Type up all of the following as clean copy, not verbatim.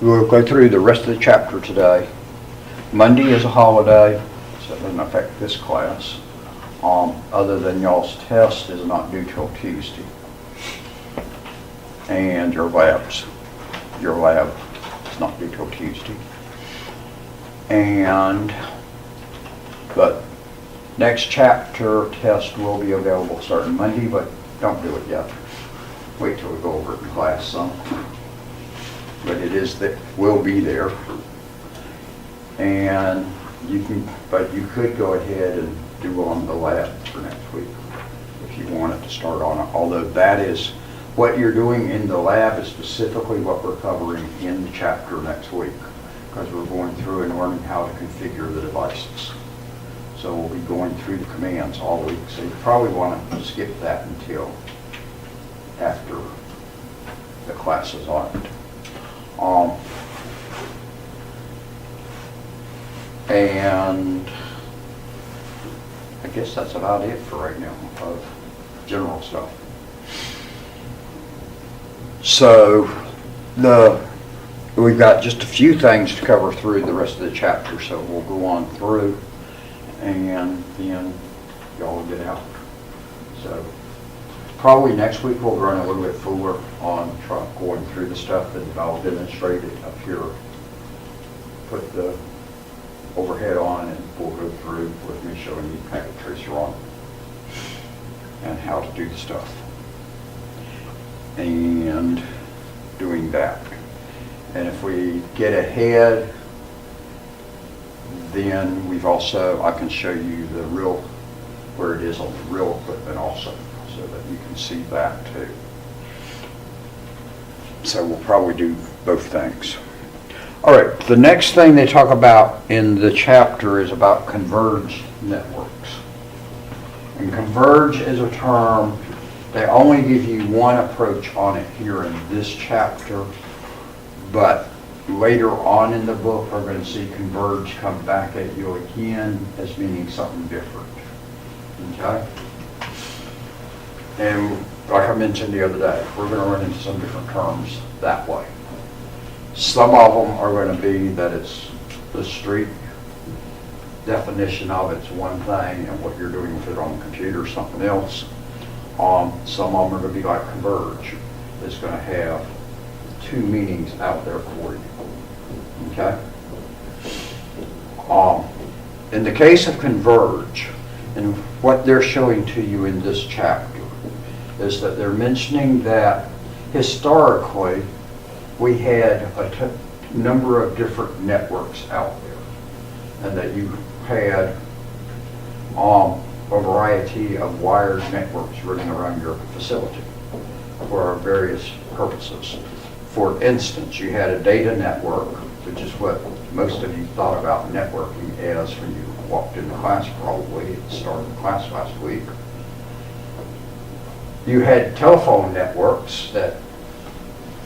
We'll go through the rest of the chapter today. Monday is a holiday, so it doesn't affect this class. Other than y'all's test is not due till Tuesday. And your lab is not due till Tuesday. But next chapter test will be available starting Monday, but don't do it yet. Wait till we go over it in class some. But will be there. And you could go ahead and do on the lab for next week if you wanted to start on it. Although that is what you're doing in the lab is specifically what we're covering in the chapter next week, because we're going through and learning how to configure the devices. So we'll be going through the commands all week. So you probably want to skip that until after the class is on it. And I guess that's about it for right now of general stuff. So we've got just a few things to cover through the rest of the chapter, so we'll go on through and then y'all get out. So probably next week we'll run a little bit fuller on going through the stuff that I'll demonstrated up here. Put the overhead on and we'll go through with me showing you packet tracer on and how to do the stuff and doing that. And if we get ahead, then I can show you the real, where it is on the real equipment also, so that you can see that too. So we'll probably do both things. All right, the next thing they talk about in the chapter is about converged networks. And converge is a term, they only give you one approach on it here in this chapter, but later on in the book we're going to see converge come back at you again as meaning something different. Okay? And like I mentioned the other day, we're going to run into some different terms that way. Some of them are going to be that it's the street definition of it's one thing and what you're doing with it on the computer is something else. Some of them are going to be like converge. It's going to have two meanings out there for you. Okay? In the case of converge, and what they're showing to you in this chapter is that they're mentioning that historically we had a number of different networks out there, and that you had a variety of wired networks running around your facility for various purposes. For instance, you had a data network, which is what most of you thought about networking as when you walked into class probably at the start of the class last week. You had telephone networks that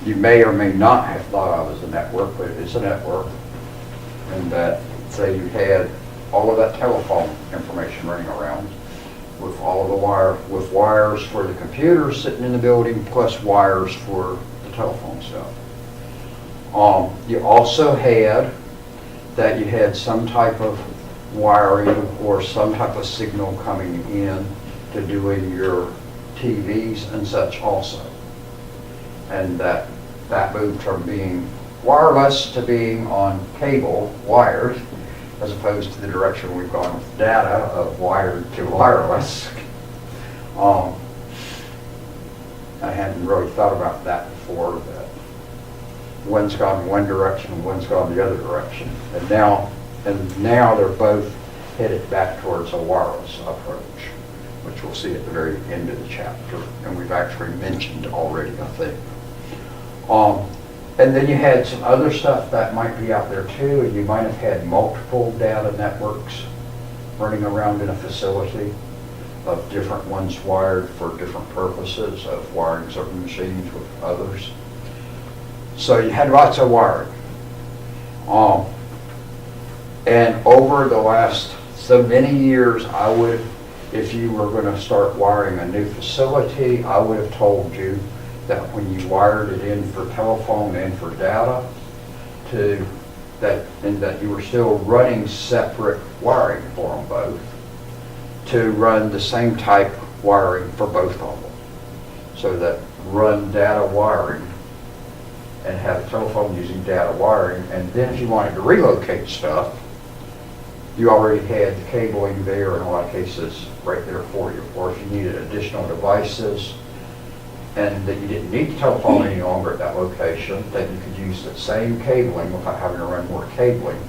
you may or may not have thought of as a network, but it's a network. And that, say you had all of that telephone information running around with all of the wires for the computers sitting in the building, plus wires for the telephone stuff. You also had that you had some type of wiring or some type of signal coming in to doing your TVs and such also. And that moved from being wireless to being on cable, wired, as opposed to the direction we've gone with data of wired to wireless. I hadn't really thought about that before, that one's gone one direction and one's gone the other direction. And now they're both headed back towards a wireless approach, which we'll see at the very end of the chapter, and we've actually mentioned already, I think. And then you had some other stuff that might be out there too, and you might have had multiple data networks running around in a facility of different ones wired for different purposes of wiring certain machines with others. So you had lots of wiring. And over the last so many years, if you were going to start wiring a new facility, I would have told you that when you wired it in for telephone and for data, to that, and that you were still running separate wiring for them both, to run the same type wiring for both of them. So that run data wiring and have a telephone using data wiring, and then if you wanted to relocate stuff, you already had the cabling there in a lot of cases right there for you. Or if you needed additional devices and that you didn't need the telephone any longer at that location, then you could use that same cabling without having to run more cabling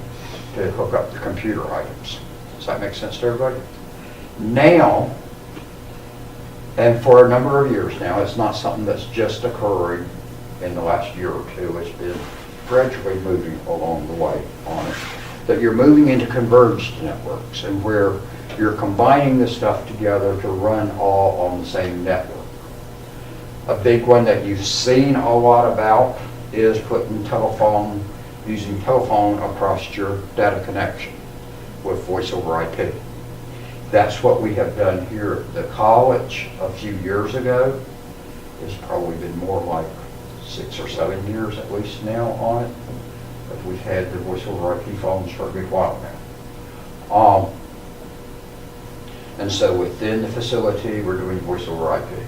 to hook up the computer items. Does that make sense to everybody? Now, and for a number of years now, it's not something that's just occurring in the last year or two. It's been gradually moving along the way on it. That you're moving into converged networks, and where you're combining the stuff together to run all on the same network. A big one that you've seen a lot about is putting using telephone across your data connection with voice over IP. That's what we have done here at the college a few years ago. It's probably been more like 6 or 7 years at least now on it. But we've had the voice over IP phones for a good while now. And so within the facility, we're doing voice over IP.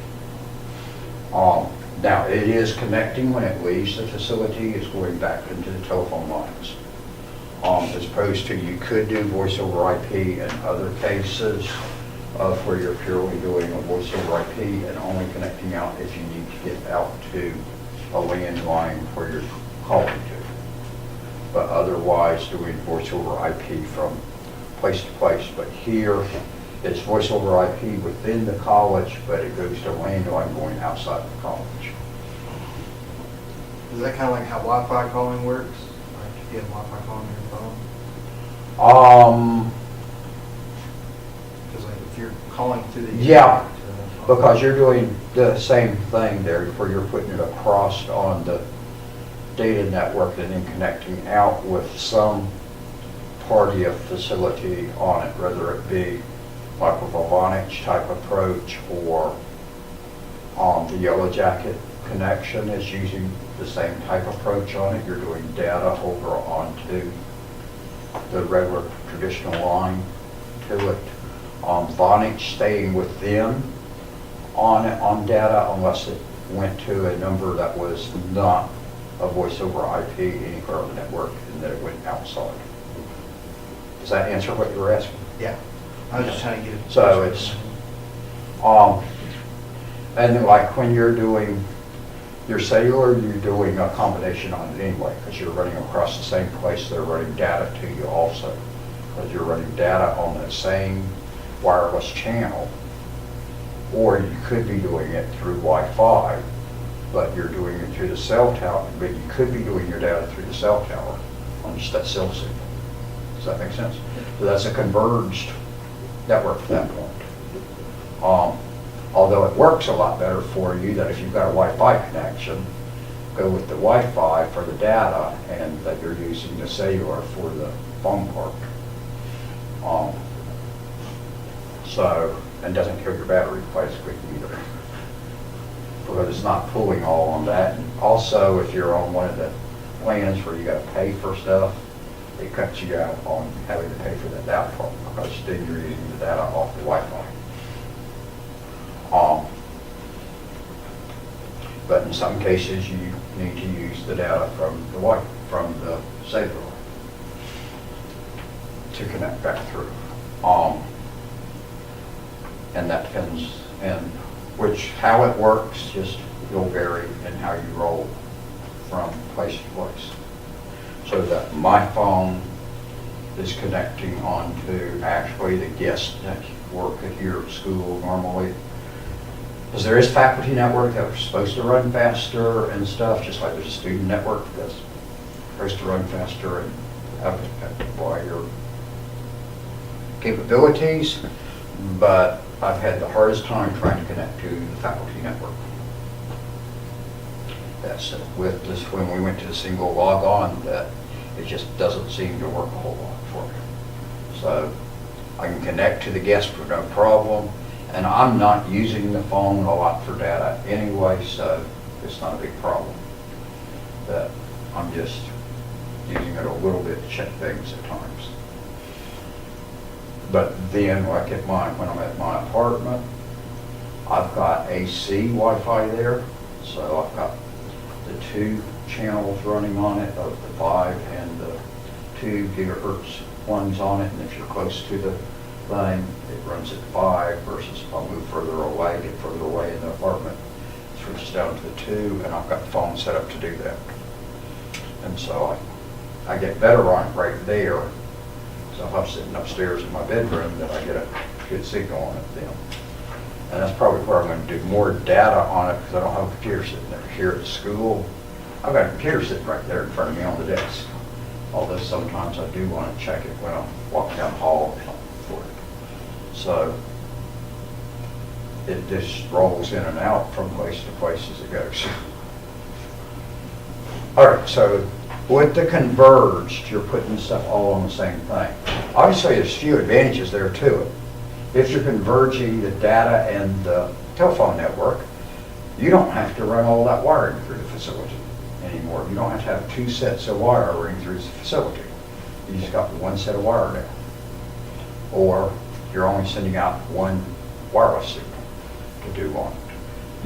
Now, it is connecting when it leaves the facility, it's going back into the telephone lines. As opposed to you could do voice over IP in other cases of where you're purely doing a voice over IP and only connecting out if you need to get out to a landline where you're calling to. But otherwise doing voice over IP from place to place. But here, it's voice over IP within the college, but it goes to landline going outside the college. Is that kind of like how Wi-Fi calling works? Like if you have Wi-Fi calling on your phone? Because like if you're calling through the Yeah, internet to the phone. because you're doing the same thing there where you're putting it across on the data network and then connecting out with some party of facility on it, whether it be like with a Vonage type approach or the Yellow Jacket connection is using the same type approach on it. You're doing data over onto the regular traditional line to it. Vonage staying with them on data unless it went to a number that was not a voice over IP anywhere on the network and that it went outside. Does that answer what you were asking? Yeah. I was just trying to get it. So it's, and then like when you're doing your cellular, you're doing a combination on it anyway, because you're running across the same place they're running data to you also. Because you're running data on that same wireless channel, or you could be doing it through Wi-Fi, but you're doing it through the cell tower, but you could be doing your data through the cell tower on just that cell signal. Does that make sense? So that's a converged network at that point. Although it works a lot better for you that if you've got a Wi-Fi connection, go with the Wi-Fi for the data and that you're using the cellular for the phone part. And doesn't kill your battery quite as quick either, because it's not pulling all on that. And also, if you're on one of the plans where you got to pay for stuff, it cuts you out on having to pay for that data part, because then you're using the data off the Wi-Fi. But in some cases, you need to use the data from the cellular to connect back through. And that depends, and how it works just will vary in how you roll from place to place. So that my phone is connecting onto actually the guests that work here at school normally. Because there is faculty network that are supposed to run faster and stuff, just like there's a student network that's supposed to run faster and have wider capabilities. But I've had the hardest time trying to connect to the faculty network. That's with this, when we went to the single log on, that it just doesn't seem to work a whole lot for me. So I can connect to the guest for no problem, and I'm not using the phone a lot for data anyway, so it's not a big problem. That I'm just using it a little bit to check things at times. But then, like at when I'm at my apartment, I've got AC Wi-Fi there, so I've got the 2 channels running on it, of the 5 and the 2 gigahertz ones on it, and if you're close to the thing, it runs at 5 versus if I move further away, get further away in the apartment, it switches down to the 2, and I've got the phone set up to do that. And so I get better on it right there. So if I'm sitting upstairs in my bedroom, then I get a good signal on it then. And that's probably where I'm going to do more data on it, because I don't have a computer sitting there. Here at school, I've got a computer sitting right there in front of me on the desk. Although sometimes I do want to check it when I'm walking down the hall or something for it. So it just rolls in and out from place to place as it goes. All right, so with the converged, you're putting stuff all on the same thing. Obviously, there's a few advantages there to it. If you're converging the data and the telephone network, you don't have to run all that wiring through the facility anymore. You don't have to have 2 sets of wiring through the facility. You just got 1 set of wire now. Or you're only sending out 1 wireless signal to do on it.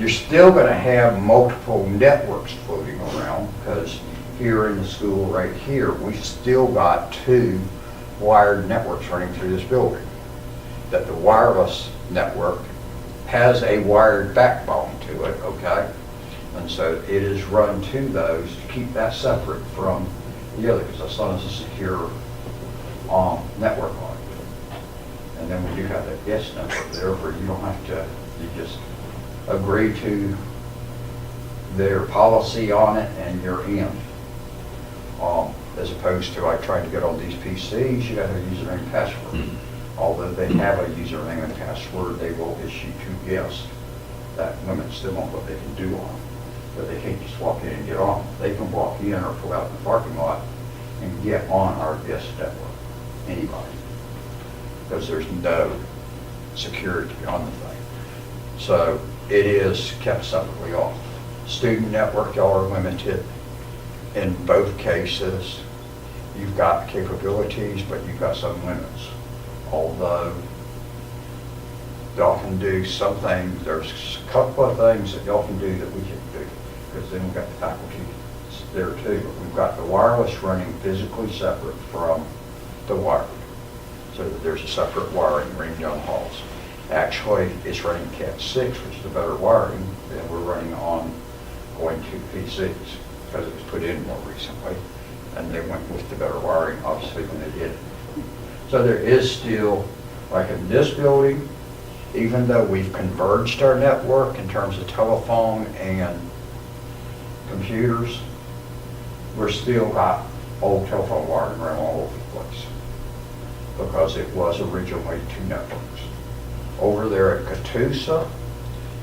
You're still going to have multiple networks floating around, because here in the school right here, we've still got 2 wired networks running through this building. That the wireless network has a wired backbone to it, okay? And so it is run to those to keep that separate from the other, because that's not a secure network on it. And then we do have that guest network there where you don't have to, you just agree to their policy on it and you're in. As opposed to like trying to get on these PCs, you got to have a username and password. Although they have a username and password, they will issue to guests. That limits them on what they can do on it. But they can't just walk in and get on. They can walk in or pull out in the parking lot and get on our guest network. Anybody. Because there's no security on the thing. So it is kept separately off. Student network, y'all are limited. In both cases, you've got capabilities, but you've got some limits. Although y'all can do some things, there's a couple of things that y'all can do that we can't do, because then we've got the faculty there too. But we've got the wireless running physically separate from the wired, so that there's a separate wiring running down the halls. Actually, it's running Cat 6, which is the better wiring than we're running on going to PCs, because it was put in more recently, and they went with the better wiring, obviously, when they did it. So there is still, like in this building, even though we've converged our network in terms of telephone and computers, we're still got old telephone wiring around all over the place, because it was originally 2 networks. Over there at Catoosa,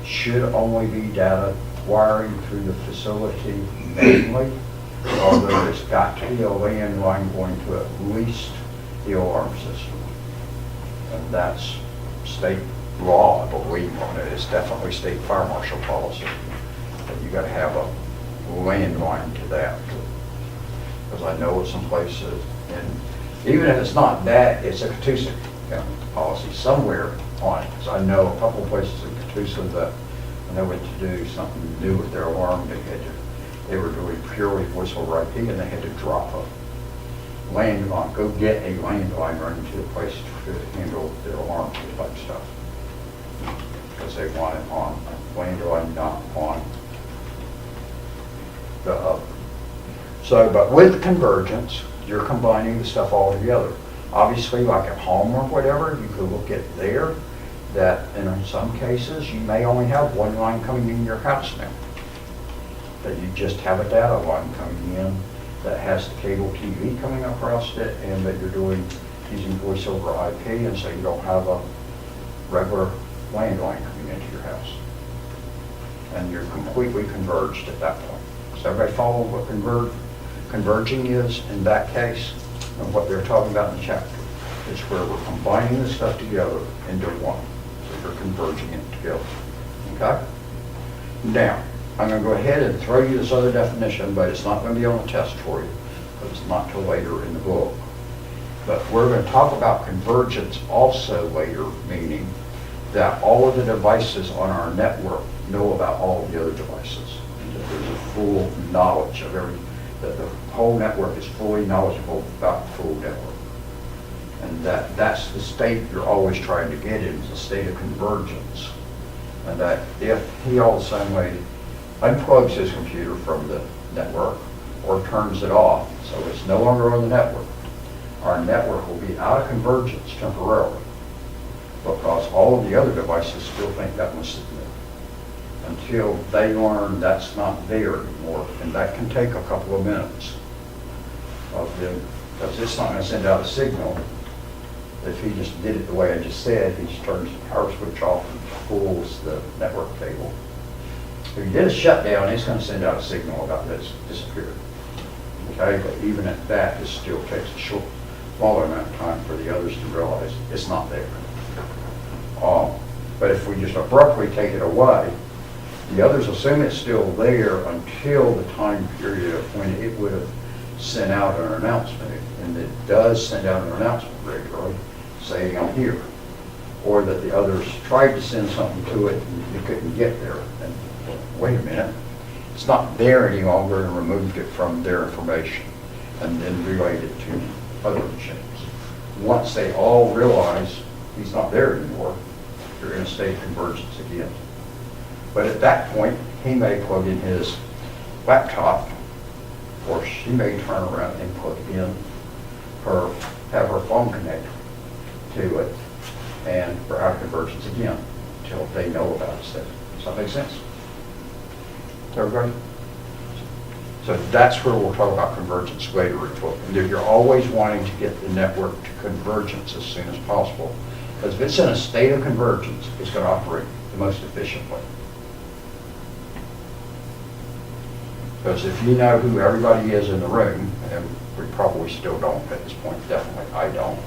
should only be data wiring through the facility mainly, although it's got to be a landline going to at least the alarm system. And that's state law, I believe, on it. It's definitely state fire marshal policy that you got to have a landline to that. Because I know some places, and even if it's not that, it's a Catoosa County policy somewhere on it. Because I know a couple of places in Catoosa that when they went to do something new with their alarm, they were doing purely voice over IP, and they had to drop a landline, go get a landline running to the place to handle their alarm type stuff. Because they want it on landline, not on the other. So, but with convergence, you're combining the stuff all together. Obviously, like at home or whatever, you could look at there that in some cases, you may only have 1 line coming in your house now. That you just have a data line coming in that has the cable TV coming across it, and that you're using voice over IP, and so you don't have a regular landline coming into your house. And you're completely converged at that point. So everybody follow what converging is in that case, and what they're talking about in the chapter. It's where we're combining the stuff together into one. So you're converging it together. Okay? Now, I'm going to go ahead and throw you this other definition, but it's not going to be on the test for you. but it's not till later in the book. But we're going to talk about convergence also later, meaning that all of the devices on our network know about all of the other devices. And that there's a full knowledge of that the whole network is fully knowledgeable about the full network. And that's the state you're always trying to get in, is a state of convergence. And that if he all the same way unplugs his computer from the network or turns it off, so it's no longer on the network, our network will be out of convergence temporarily, because all of the other devices still think that one's sitting there, until they learn that's not there anymore, and that can take a couple of minutes of them, because it's not going to send out a signal. If he just did it the way I just said, he just turns the power switch off and pulls the network cable. If he did a shutdown, it's going to send out a signal about this disappeared. Okay, but even at that, it still takes a smaller amount of time for the others to realize it's not there. But if we just abruptly take it away, the others assume it's still there until the time period of when it would have sent out an announcement. And it does send out an announcement regularly saying I'm here. Or that the others tried to send something to it and you couldn't get there. And wait a minute, it's not there any longer, and removed it from their information and then relayed it to other machines. Once they all realize he's not there anymore, you're in a state of convergence again. But at that point, he may plug in his laptop, or she may turn around and plug in have her phone connected to it, and we're out of convergence again until they know about it. Does that make sense to everybody? So that's where we'll talk about convergence later. You're always wanting to get the network to convergence as soon as possible, because if it's in a state of convergence, it's going to operate the most efficiently. Because if you know who everybody is in the room, and we probably still don't at this point, definitely I don't.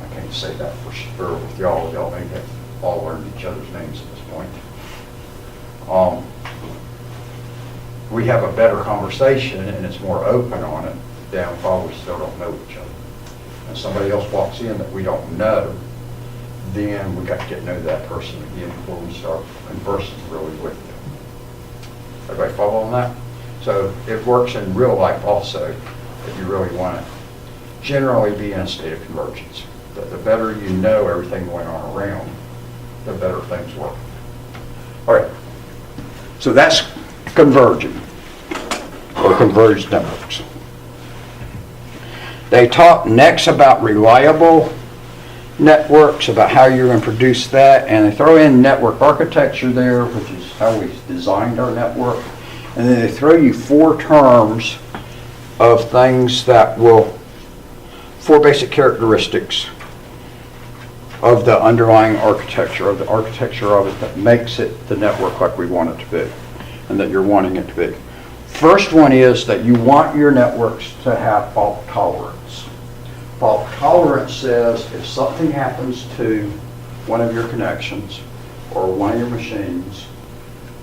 I can't say that for sure with y'all. Y'all may have all learned each other's names at this point. We have a better conversation and it's more open on it than while we still don't know each other. And somebody else walks in that we don't know, then we got to get to know that person again before we start conversing really with them. Everybody follow on that? So it works in real life also, if you really want to generally be in a state of convergence. The better you know everything going on around, the better things work. All right, so that's converging, or converged networks. They talk next about reliable networks, about how you're going to produce that, and they throw in network architecture there, which is how we designed our network. And then they throw you 4 terms of things that will, 4 basic characteristics of the underlying architecture, of the architecture of it that makes it the network like we want it to be, and that you're wanting it to be. First one is that you want your networks to have fault tolerance. Fault tolerance says if something happens to one of your connections or one of your machines,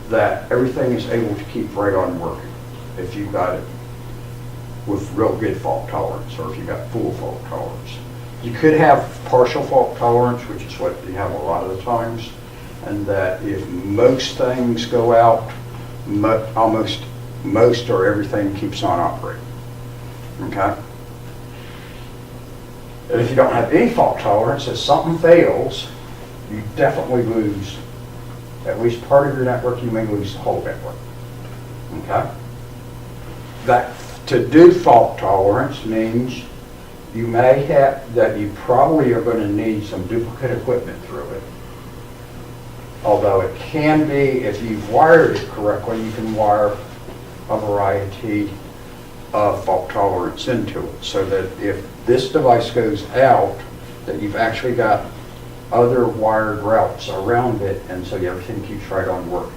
that everything is able to keep right on working if you've got it with real good fault tolerance, or if you've got full fault tolerance. You could have partial fault tolerance, which is what you have a lot of the times, and that if most things go out, almost most or everything keeps on operating. Okay? And if you don't have any fault tolerance, if something fails, you definitely lose at least part of your network. You may lose the whole network. Okay? That to do fault tolerance means you may have, that you probably are going to need some duplicate equipment through it. Although it can be, if you've wired it correctly, you can wire a variety of fault tolerance into it, so that if this device goes out, that you've actually got other wired routes around it, and so everything keeps right on working,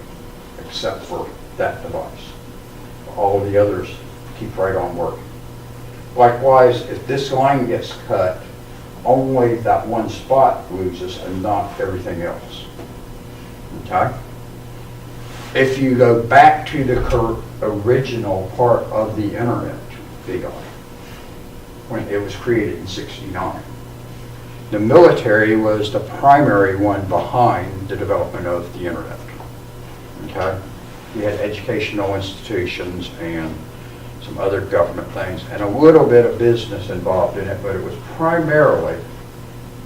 except for that device. All of the others keep right on working. Likewise, if this line gets cut, only that one spot loses and not everything else. Okay? If you go back to the original part of the internet, big I, when it was created in '69. The military was the primary one behind the development of the internet. Okay? You had educational institutions and some other government things, and a little bit of business involved in it, but it was primarily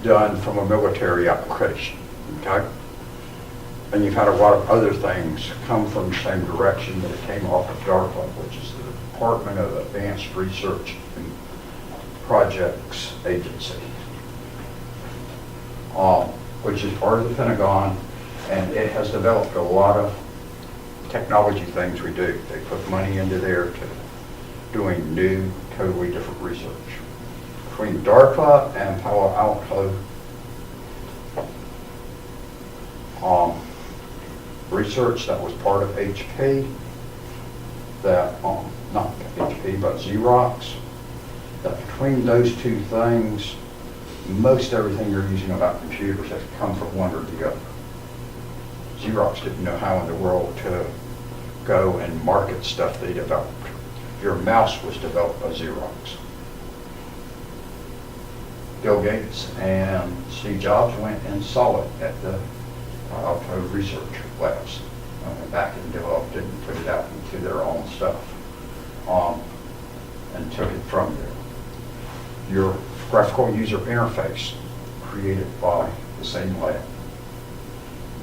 done from a military application. Okay? And you've had a lot of other things come from the same direction that it came off of DARPA, which is the Department of Advanced Research and Projects Agency, which is part of the Pentagon, and it has developed a lot of technology things we do. They put money into there to doing new, totally different research. Between DARPA and Palo Alto, research that was part of HP, that, not HP, but Xerox, that between those two things, most everything you're using about computers has come from one or the other. Xerox didn't know how in the world to go and market stuff they developed. Your mouse was developed by Xerox. Bill Gates and Steve Jobs went and saw it at the Alto Research Labs. Went back and developed it and put it out into their own stuff, and took it from there. Your graphical user interface created by the same lab.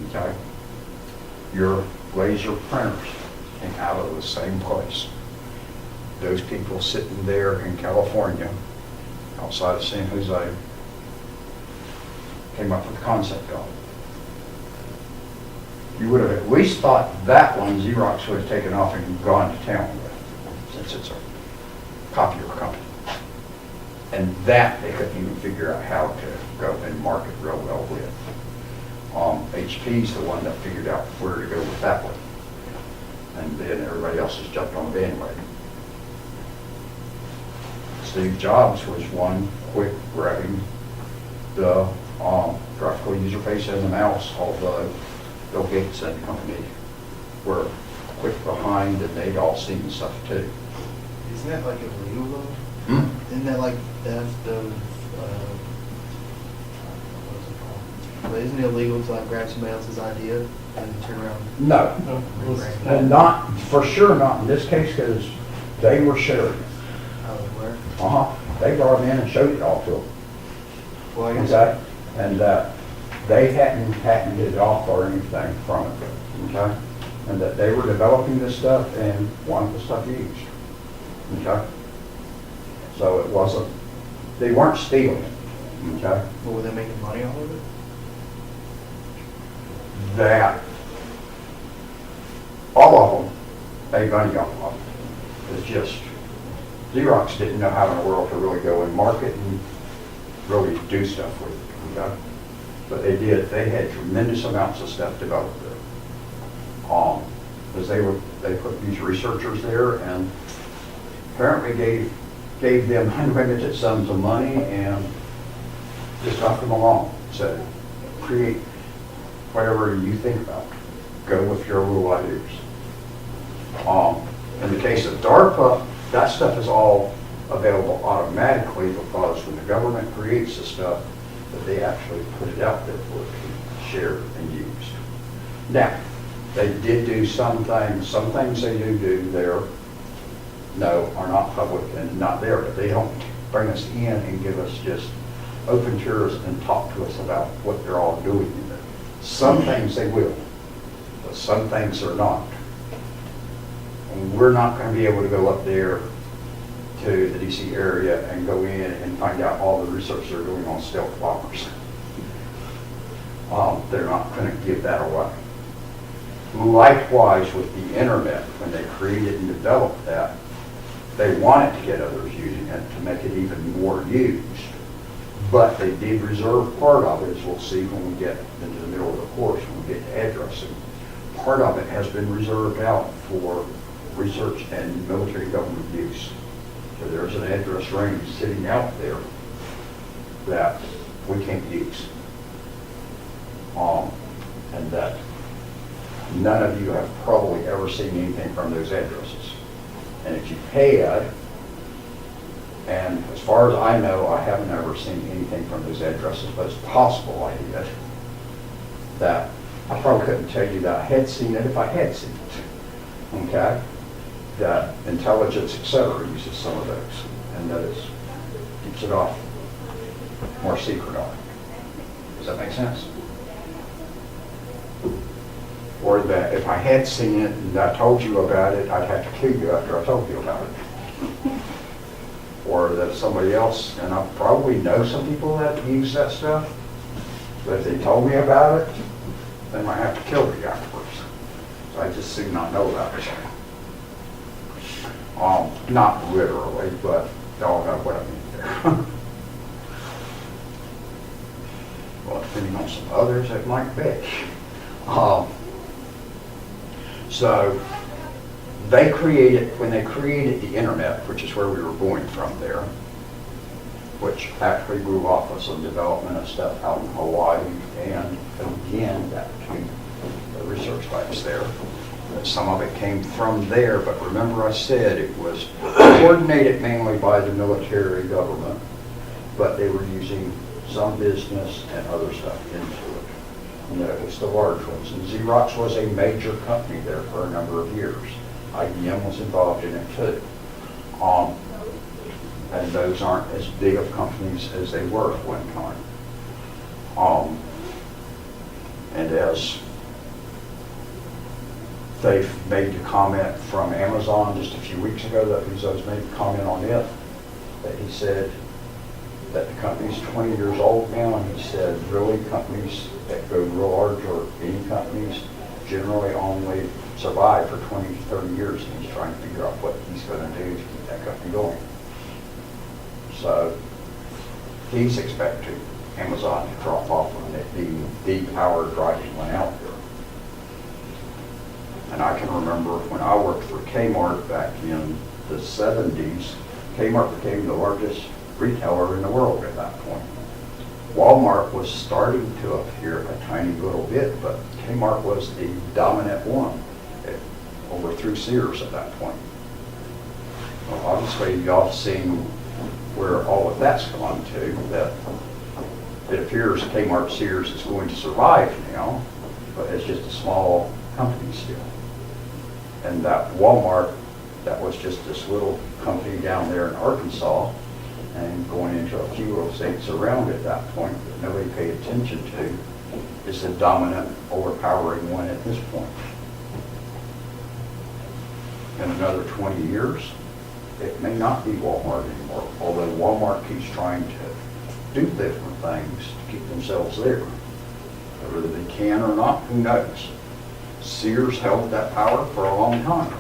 Okay? Your laser printers came out of the same place. Those people sitting there in California, outside of San Jose, came up with the concept of it. You would have at least thought that one Xerox would have taken off and gone to town with, since it's a copier company. And that they couldn't even figure out how to go and market real well with. HP's the one that figured out where to go with that one. And then everybody else has jumped on the bandwagon. Steve Jobs was one quick grabbing the graphical user face and the mouse, although Bill Gates and the company were quick behind, and they'd all seen the stuff too. Isn't that like illegal though? Isn't that like theft of, what's it called? But isn't it illegal to like grab somebody else's idea and turn around? No, and and not, for sure not in this case, because they were sharing it. where? They brought them in and showed it all to them. Well, I guess. Okay? And they hadn't patented it off or anything from it. Okay? And that they were developing this stuff and wanted the stuff used. Okay? So it wasn't, they weren't stealing it. Okay? Well, were they making money off of it? That, all of them made money off of it. It's just, Xerox didn't know how in the world to really go and market and really do stuff with it. Okay? But they did. They had tremendous amounts of stuff developed there. Because they put these researchers there and apparently gave them unlimited sums of money and just left them alone. Said, create whatever you think about. Go with your little ideas. In the case of DARPA, that stuff is all available automatically, because when the government creates the stuff, that they actually put it out there for it to be shared and used. Now, they did do some things they do there, no, are not public and not there, but they don't bring us in and give us just open tours and talk to us about what they're all doing in there. Some things they will, but some things are not. And we're not going to be able to go up there to the DC area and go in and find out all the research they're doing on stealth bombers. They're not going to give that away. Likewise with the internet, when they created and developed that, they wanted to get others using it to make it even more used. But they did reserve part of it, as we'll see when we get into the middle of the course, when we get to addressing. Part of it has been reserved out for research and military government use. So there's an address range sitting out there that we can't use. And that none of you have probably ever seen anything from those addresses. And if you had, And as far as I know, I haven't ever seen anything from those addresses, but it's possible I did. That I probably couldn't tell you that I had seen it if I had seen it. Okay? That intelligence, et cetera, uses some of those, and that it keeps it off more secret on it. Does that make sense? Or that if I had seen it and I told you about it, I'd have to kill you after I told you about it. Or that somebody else, and I probably know some people that use that stuff, but if they told me about it, they might have to kill me afterwards. So I just soon not know about it. Not literally, but y'all know what I mean there. Well, depending on some others, it might be. So they created, when they created the internet, which is where we were going from there, which actually grew off of some development of stuff out in Hawaii, and again, that became the research types there. Some of it came from there, but remember I said it was coordinated mainly by the military government, but they were using some business and other stuff into it. And that it was the large ones. And Xerox was a major company there for a number of years. IBM was involved in it too. And those aren't as big of companies as they were at one time. And as they've made the comment from Amazon just a few weeks ago, that Bezos made a comment on it, that he said that the company's 20 years old now, and he said really companies that go real large, or any companies, generally only survive for 20 to 30 years, and he's trying to figure out what he's going to do to keep that company going. So he's expecting Amazon to drop off on it being the power driving one out there. And I can remember when I worked for Kmart back in the 70s, Kmart became the largest retailer in the world at that point. Walmart was starting to appear a tiny little bit, but Kmart was the dominant one, overthrew Sears at that point. Well, obviously, y'all seen where all of that's gone to, that it appears Kmart Sears is going to survive now, but it's just a small company still. And that Walmart, that was just this little company down there in Arkansas, and going into a few little states around at that point that nobody paid attention to, is the dominant, overpowering one at this point. In another 20 years, it may not be Walmart anymore, although Walmart keeps trying to do different things to keep themselves there. Whether they can or not, who knows? Sears held that power for a long time.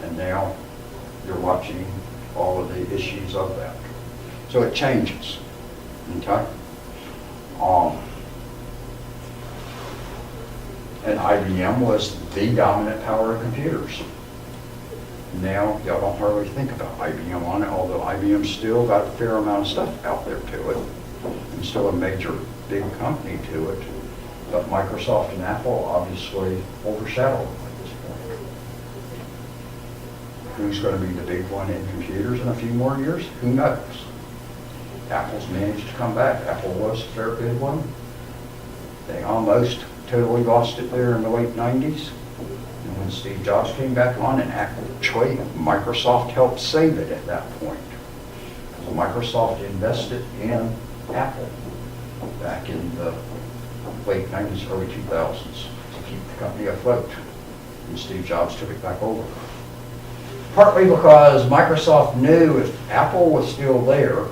And now you're watching all of the issues of that. So it changes. Okay? And IBM was the dominant power in computers. Now, y'all don't hardly think about IBM on it, although IBM's still got a fair amount of stuff out there to it, and still a major, big company to it. But Microsoft and Apple obviously overshadow them at this point. Who's going to be the big one in computers in a few more years? Who knows? Apple's managed to come back. Apple was a fair big one. They almost totally lost it there in the late 90s. And when Steve Jobs came back on, and actually Microsoft helped save it at that point. So Microsoft invested in Apple back in the late 90s, early 2000s to keep the company afloat. And Steve Jobs took it back over. Partly because Microsoft knew if Apple was still there,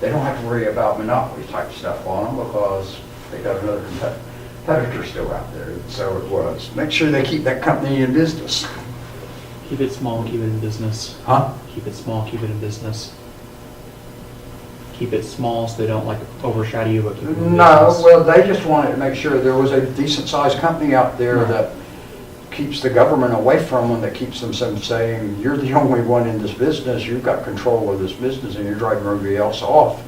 they don't have to worry about monopoly type stuff on them because they got another competitor still out there. So it was. Make sure they keep that company in business. Keep it small, keep it in business. Huh? Keep it small, keep it in business. Keep it small so they don't like overshadow you, but keep it in No, business. well, they just wanted to make sure there was a decent sized company out there Right. that keeps the government away from them, that keeps them from saying, you're the only one in this business, you've got control of this business, and you're driving everybody else off.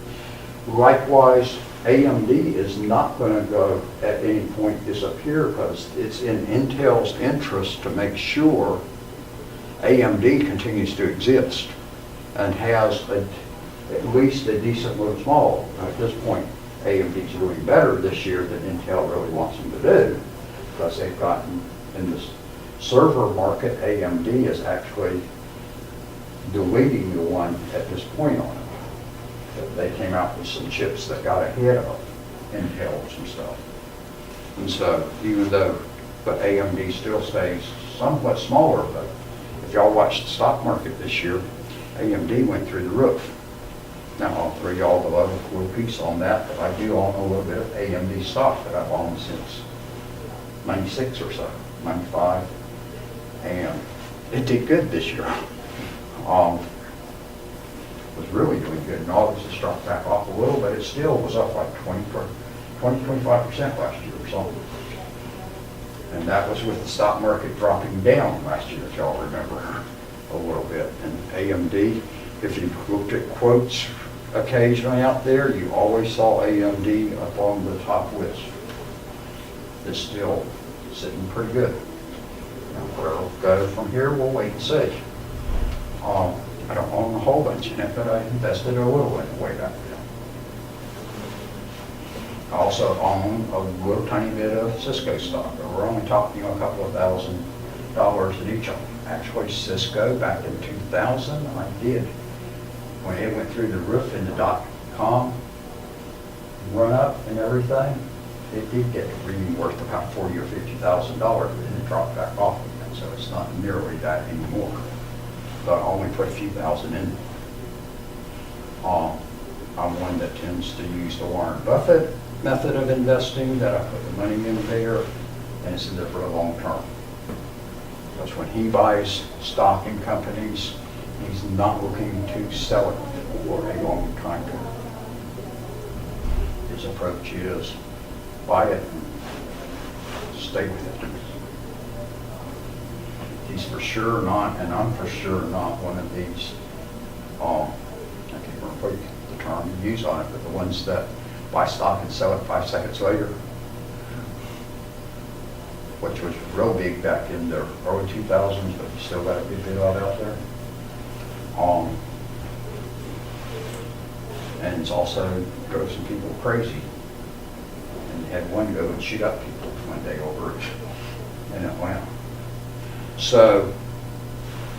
Likewise, AMD is not going to go at any point disappear because it's in Intel's interest to make sure AMD continues to exist and has at least a decent little small. At this point, AMD's doing better this year than Intel really wants them to do, because they've gotten in this server market, AMD is actually the leading one at this point on it. They came out with some chips that got ahead of Intel's and stuff. And so even though, but AMD still stays somewhat smaller, but if y'all watched the stock market this year, AMD went through the roof. Now, I'll throw y'all the little piece on that, but I do own a little bit of AMD stock that I've owned since 96 or so, 95, and it did good this year. Was really doing good, and August has dropped back off a little, but it still was up like 25% last year or something. And that was with the stock market dropping down last year, if y'all remember, a little bit. And AMD, if you looked at quotes occasionally out there, you always saw AMD up on the top list. It's still sitting pretty good. Now, where it'll go from here, we'll wait and see. I don't own a whole bunch in it, but I invested a little in it way back then. I also own a little tiny bit of Cisco stock, but we're only talking a couple of $1,000 in each of them. Actually, Cisco back in 2000, I did. When it went through the roof in the .com run up and everything, it did get a reading worth about $40,000 or $50,000, but then it dropped back off again, so it's not nearly that anymore. But I only put a few thousand in. I'm one that tends to use the Warren Buffett method of investing, that I put the money in there, and it's in there for a long term. Because when he buys stock in companies, he's not looking to sell it for a long time period. His approach is buy it and stay with it. He's for sure not, and I'm for sure not one of these, I can't remember the term you use on it, but the ones that buy stock and sell it 5 seconds later, which was real big back in the early 2000s, but you still got a good bit of it out there. And it's also drove some people crazy. And had one go and shoot up people one day over it in Atlanta. So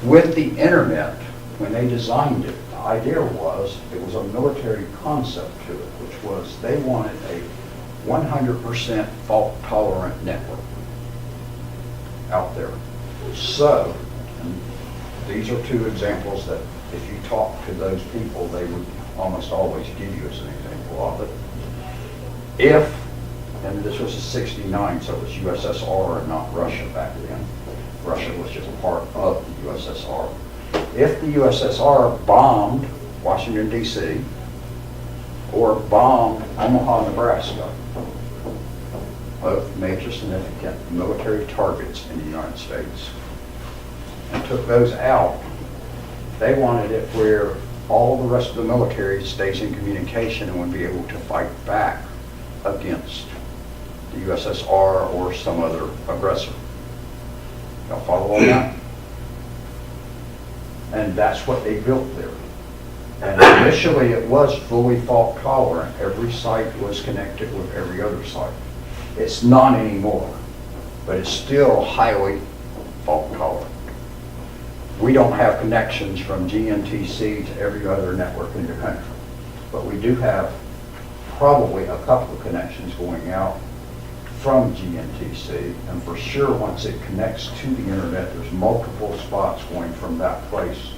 with the internet, when they designed it, the idea was it was a military concept to it, which was they wanted a 100% fault-tolerant network out there. So, and these are two examples that if you talk to those people, they would almost always give you as an example of it. If, and this was a 69, so it was USSR and not Russia back then. Russia was just a part of the USSR. If the USSR bombed Washington, D.C., or bombed Omaha, Nebraska, both major significant military targets in the United States, and took those out, they wanted it where all the rest of the military stays in communication and would be able to fight back against the USSR or some other aggressor. Y'all follow on that? And that's what they built there. And initially it was fully fault tolerant. Every site was connected with every other site. It's not anymore, but it's still highly fault tolerant. We don't have connections from GNTC to every other network in the country, but we do have probably a couple of connections going out from GNTC, and for sure once it connects to the internet, there's multiple spots going from that place,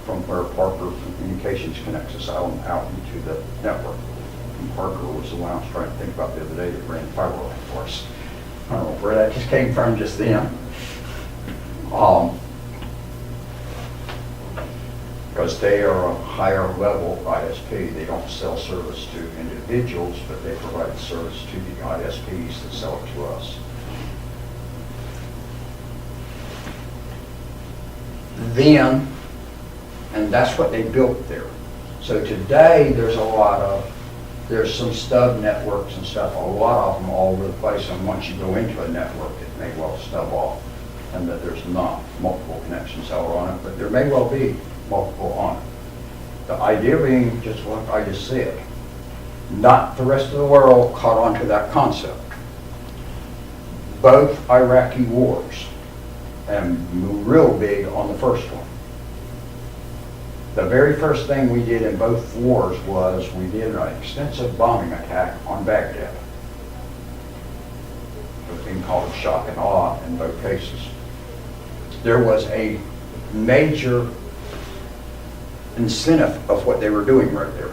from where Parker Communications connects us out into the network. And Parker was the one I was trying to think about the other day that ran fiber line for us. I don't know where that just came from just then. Because they are a higher level ISP. They don't sell service to individuals, but they provide service to the ISPs that sell it to us. Then, and that's what they built there. So today there's some stub networks and stuff, a lot of them all over the place, and once you go into a network, it may well stub off. and that there's not multiple connections out on it, but there may well be multiple on it. The idea being just what I just said, not the rest of the world caught on to that concept. Both Iraqi wars, and real big on the first one. The very first thing we did in both wars was we did an extensive bombing attack on Baghdad. It was being called shock and awe in both cases. There was a major incentive of what they were doing right there.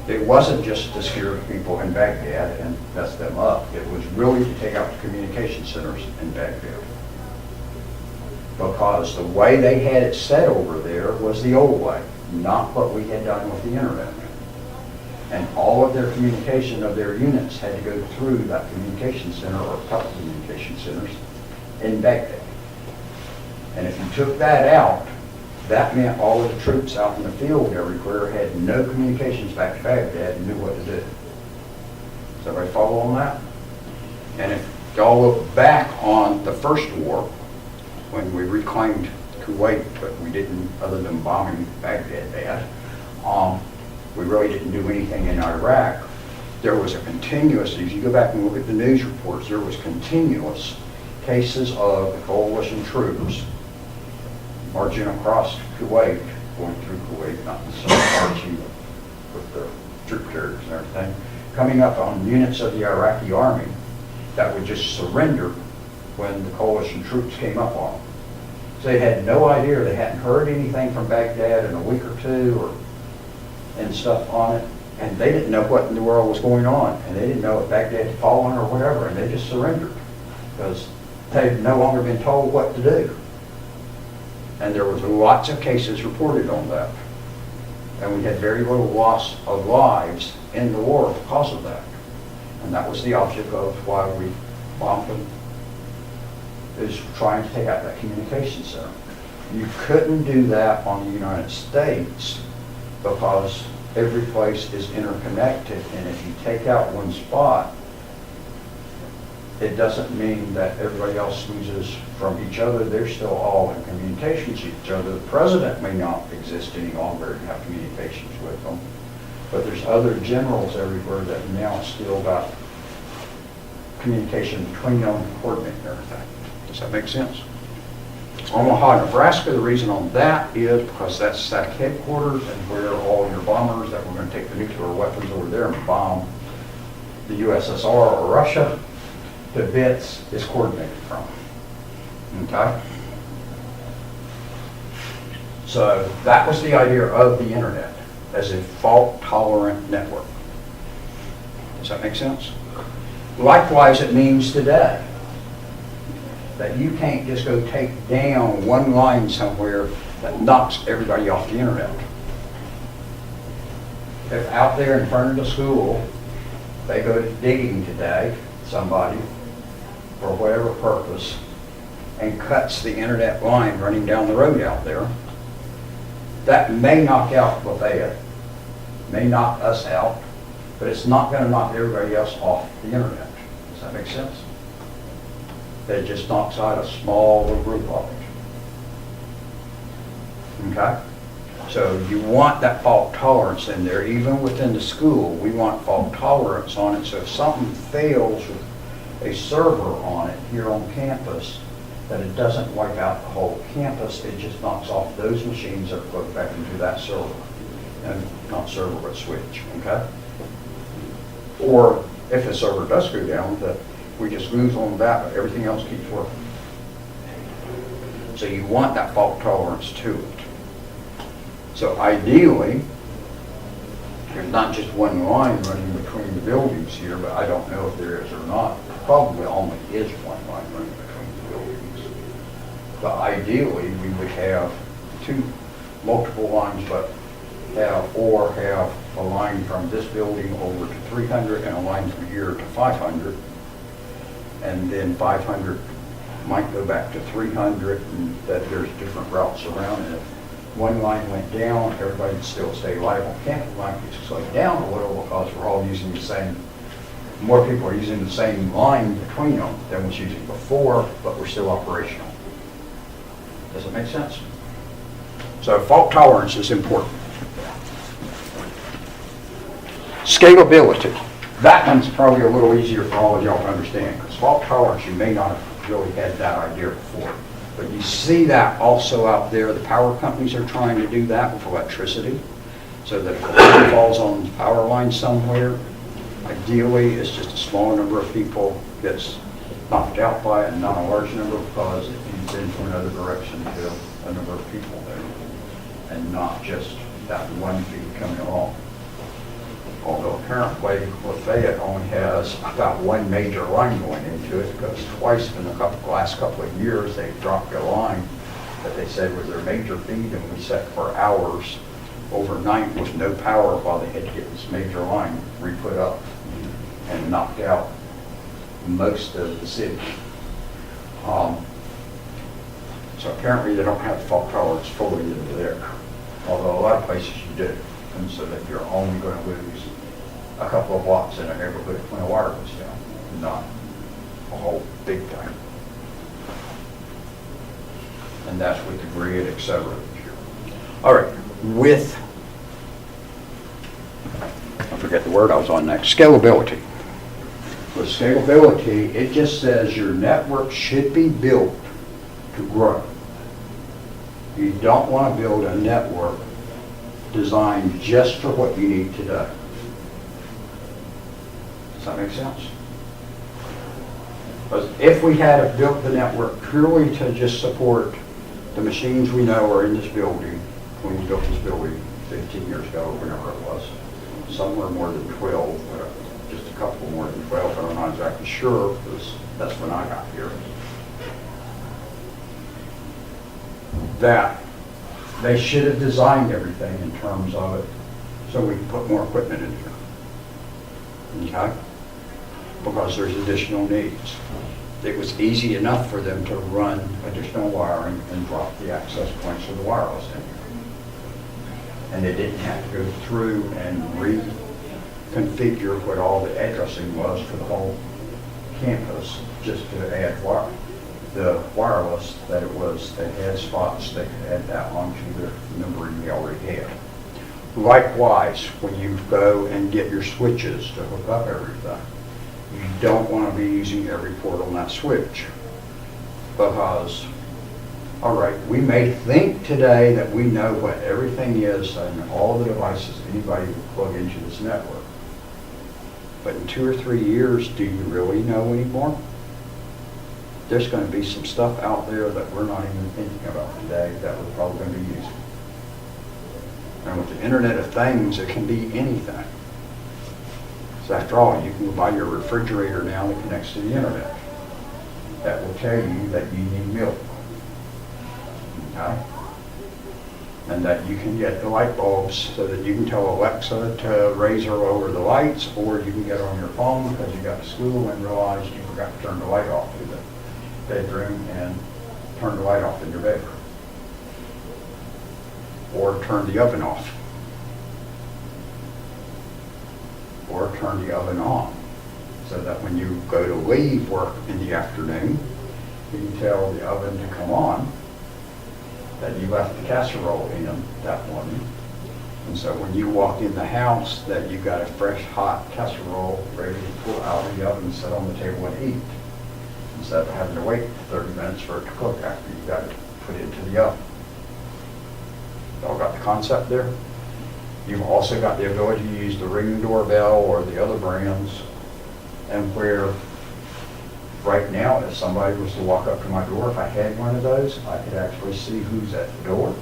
It wasn't just to scare people in Baghdad and mess them up. It was really to take out the communication centers in Baghdad. Because the way they had it set over there was the old way, not what we had done with the internet. And all of their communication of their units had to go through that communication center or a couple of communication centers in Baghdad. And if you took that out, that meant all of the troops out in the field everywhere had no communications back to Baghdad and knew what to do. Does everybody follow on that? And if y'all look back on the first war, when we reclaimed Kuwait, but we didn't, other than bombing Baghdad bad, we really didn't do anything in Iraq. There was a continuous, if you go back and look at the news reports, there was continuous cases of the coalition troops marching across Kuwait, going through Kuwait, not necessarily marching with the troop carriers and everything, coming up on units of the Iraqi army that would just surrender when the coalition troops came up on them. So they had no idea, they hadn't heard anything from Baghdad in a week or two and stuff on it, and they didn't know what in the world was going on, and they didn't know if Baghdad had fallen or whatever, and they just surrendered because they had no longer been told what to do. And there was lots of cases reported on that. And we had very little loss of lives in the war because of that. And that was the object of why we bombed them, is trying to take out that communication center. You couldn't do that on the United States because every place is interconnected, and if you take out one spot, it doesn't mean that everybody else loses from each other. They're still all in communications with each other. The president may not exist any longer and have communications with them, but there's other generals everywhere that now still got communication between them and coordinating everything. Does that make sense? Omaha, Nebraska, the reason on that is because that's SAC headquarters and where all your bombers that were going to take the nuclear weapons over there and bomb the USSR or Russia to bits is coordinated from. Okay? So that was the idea of the internet as a fault-tolerant network. Does that make sense? Likewise, it means today that you can't just go take down one line somewhere that knocks everybody off the internet. If out there in front of the school, they go digging today, somebody, for whatever purpose, and cuts the internet line running down the road out there, that may knock out Lafayette, may knock us out, but it's not going to knock everybody else off the internet. Does that make sense? That just knocks out a small little group of it. Okay? So you want that fault tolerance in there. Even within the school, we want fault tolerance on it. So if something fails with a server on it here on campus, that it doesn't wipe out the whole campus, it just knocks off those machines that plug back into that server. And not server, but switch, okay? Or if the server does go down, that we just lose on that, but everything else keeps working. So you want that fault tolerance to it. So ideally, there's not just one line running between the buildings here, but I don't know if there is or not. There probably only is one line running between the buildings. But ideally, we would have multiple lines, but have a line from this building over to 300 and a line from here to 500. And then 500 might go back to 300, and that there's different routes around. And if one line went down, everybody would still stay alive on campus. Line could slow down a little because we're all using the same, more people are using the same line between them than was using before, but we're still operational. Does it make sense? So fault tolerance is important. Scalability. That one's probably a little easier for all of y'all to understand, because fault tolerance, you may not have really had that idea before. But you see that also out there, the power companies are trying to do that with electricity, so that if a line falls on the power line somewhere, ideally, it's just a small number of people gets knocked out by it, and not a large number, because it feeds into another direction to a number of people there, and not just that one feed coming along. Although apparently Lafayette only has about one major line going into it, because twice in the last couple of years they've dropped a line that they said was their major feed, and we sat for hours overnight with no power while they had to get this major line re-put up and knocked out most of the city. So apparently they don't have fault tolerance fully into there, although a lot of places you do, and so that you're only going to lose a couple of watts in a neighborhood when a wire goes down, not a whole big time. And that's with the grid, et cetera. All right, with, I forget the word I was on next, scalability. With scalability, it just says your network should be built to grow. You don't want to build a network designed just for what you need today. Does that make sense? Because if we had built the network purely to just support the machines we know are in this building, when we built this building 15 years ago, whenever it was, somewhere more than 12, just a couple more than 12, but I'm not exactly sure, because that's when I got here. That they should have designed everything in terms of it so we can put more equipment in here. Okay? Because there's additional needs. It was easy enough for them to run additional wiring and drop the access points of the wireless in here. And they didn't have to go through and reconfigure what all the addressing was for the whole campus just to add the wireless that it was. They had spots they could add that onto the numbering they already had. Likewise, when you go and get your switches to hook up everything, you don't want to be using every port on that switch, because, all right, we may think today that we know what everything is and all the devices anybody would plug into this network. But in 2 or 3 years, do you really know anymore? There's going to be some stuff out there that we're not even thinking about today that we're probably going to be using. And with the Internet of Things, it can be anything. So after all, you can go buy your refrigerator now that connects to the Internet. That will tell you that you need milk. Okay? And that you can get the light bulbs so that you can tell Alexa to raise or lower the lights, or you can get it on your phone because you got to school and realized you forgot to turn the light off in the bedroom and turn the light off in your bedroom. Or turn the oven off. Or turn the oven on, so that when you go to leave work in the afternoon, you can tell the oven to come on, that you left the casserole in that morning. And so when you walk in the house, that you got a fresh, hot casserole ready to pull out of the oven and set on the table and eat, instead of having to wait 30 minutes for it to cook after you got it put into the oven. Y'all got the concept there? You've also got the ability to use the Ring doorbell or the other brands, and where right now, if somebody was to walk up to my door, if I had one of those, I could actually see who's at the door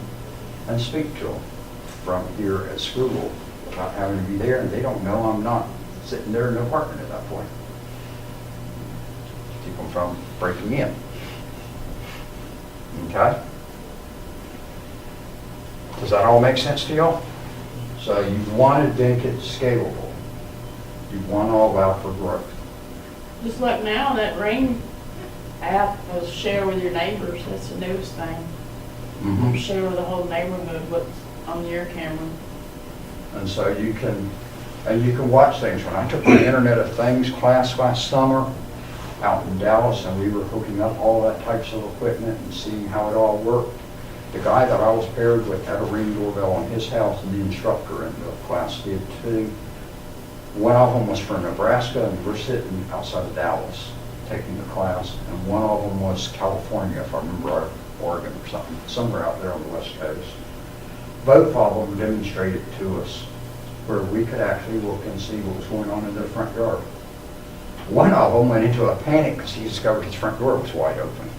and speak to them from here at school without having to be there, and they don't know I'm not sitting there in the apartment at that point. Keep them from breaking in. Okay? Does that all make sense to y'all? So you want to make it scalable. You want to allow for growth. Just like now, that Ring app will share with your neighbors. That's the newest thing. Mm-hmm. Share with the whole neighborhood what's on your camera. And so you can watch things. When I took my Internet of Things class last summer, out in Dallas, and we were hooking up all that types of equipment and seeing how it all worked. The guy that I was paired with had a Ring doorbell on his house, and the instructor in the class did too. One of them was from Nebraska, and we're sitting outside of Dallas taking the class, and one of them was California, if I remember, or Oregon or something, somewhere out there on the West Coast. Both of them demonstrated to us where we could actually look and see what was going on in their front yard. One of them went into a panic because he discovered his front door was wide open.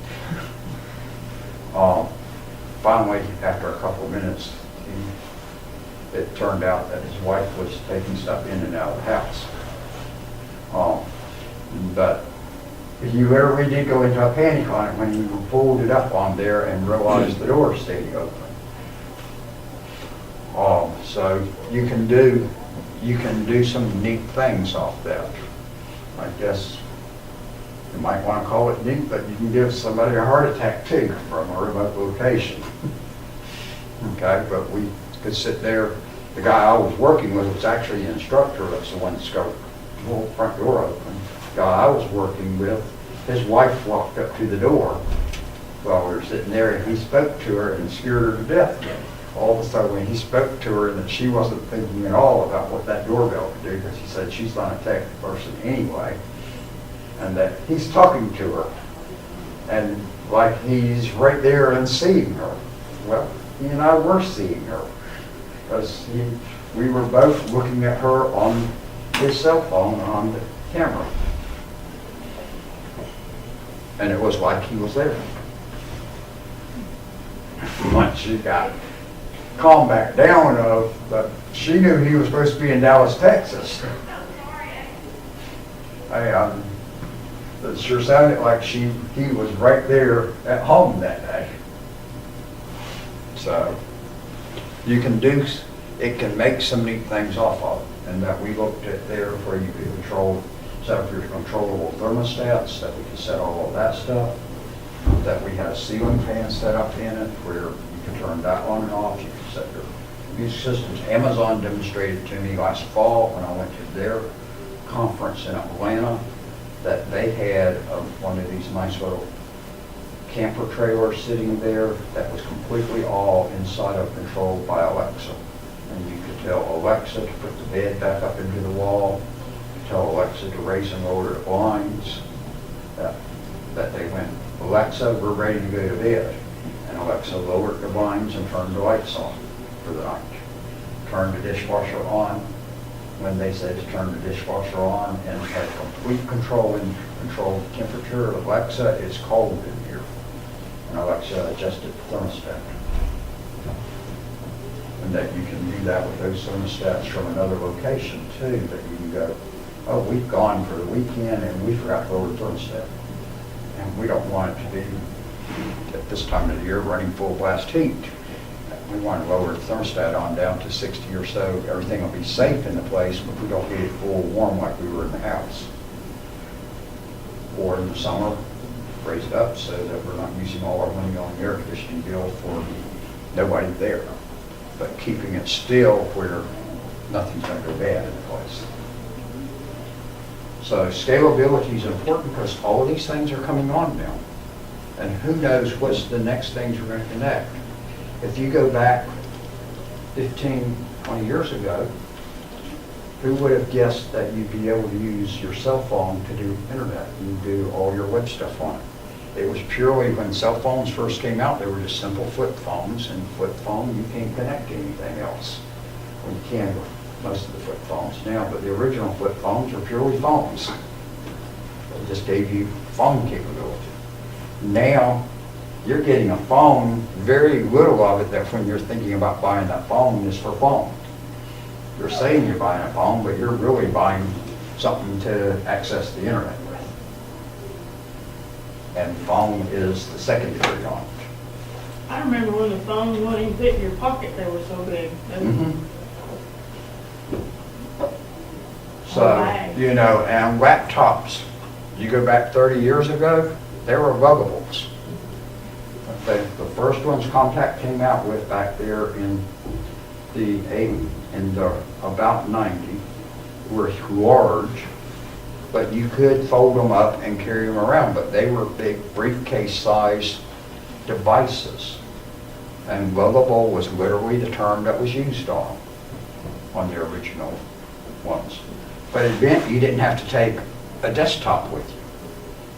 Finally, after a couple of minutes, it turned out that his wife was taking stuff in and out of the house. But he really did go into a panic on it when he pulled it up on there and realized the door stayed open. So you can do some neat things off that. I guess you might want to call it neat, but you can give somebody a heart attack too from a remote location. Okay, but we could sit there. The guy I was working with was actually an instructor. That's the one that discovered the whole front door open. The guy I was working with, his wife walked up to the door while we were sitting there, and he spoke to her and scared her to death. All of a sudden, when he spoke to her, and that she wasn't thinking at all about what that doorbell could do, because he said she's not a tech person anyway, and that he's talking to her, and like he's right there and seeing her. Well, he and I were seeing her, because we were both looking at her on his cell phone on the camera, and it was like he was there. Once she got calmed back down but she knew he was supposed to be in Dallas, Texas. It sure sounded like he was right there at home that day. So you can it can make some neat things off of it. And that we looked at there where you could set up your controllable thermostats, that we could set all of that stuff, that we had a ceiling fan set up in it where you could turn that on and off. You could set your music systems. Amazon demonstrated to me last fall when I went to their conference in Atlanta that they had one of these nice little camper trailers sitting there that was completely all inside of controlled by Alexa. And you could tell Alexa to put the bed back up into the wall, tell Alexa to raise and lower the blinds, that they went, Alexa, we're ready to go to bed. And Alexa lowered the blinds and turned the lights on for the night. Turned the dishwasher on when they said to turn the dishwasher on, and had complete control the temperature. Alexa, it's cold in here. And Alexa adjusted the thermostat. And that you can do that with those thermostats from another location too, that you can go, oh, we've gone for the weekend and we forgot to lower the thermostat. And we don't want it to be, at this time of the year, running full blast heat. We want to lower the thermostat on down to 60 or so. Everything will be safe in the place, but we don't get it full warm like we were in the house. Or in the summer, raise it up so that we're not using all our money on the air conditioning bill for nobody there, but keeping it still where nothing's going to go bad in the place. So scalability is important because all of these things are coming on now. And who knows what's the next things we're going to connect. If you go back 15, 20 years ago, who would have guessed that you'd be able to use your cell phone to do internet and do all your web stuff on it? It was purely when cell phones first came out, they were just simple flip phones, and flip phone, you can't connect to anything else. Well, you can with most of the flip phones now, but the original flip phones were purely phones. They just gave you phone capability. Now, you're getting a phone, very little of it that when you're thinking about buying that phone is for phone. You're saying you're buying a phone, but you're really buying something to access the internet with. And phone is the secondary on it. I remember when the phones wouldn't even fit in your pocket, they were so big. So, and laptops, you go back 30 years ago, they were luggables. The first ones Compaq came out with back there in the about 90 were large, but you could fold them up and carry them around, but they were big briefcase-sized devices. And lovable was literally the term that was used on the original ones. But it meant you didn't have to take a desktop with you.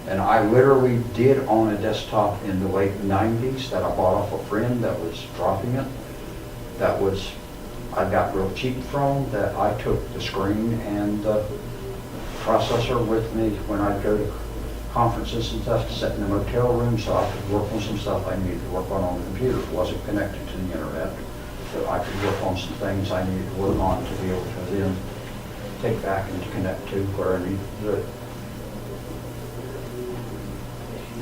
And I literally did own a desktop in the late 90s that I bought off a friend that was dropping it. That was, I got real cheap from, that I took the screen and the processor with me when I'd go to conferences and stuff, sit in the motel room so I could work on some stuff I needed to work on the computer. It wasn't connected to the internet, so I could work on some things I needed to work on to be able to then take back and to connect to where I needed to do it.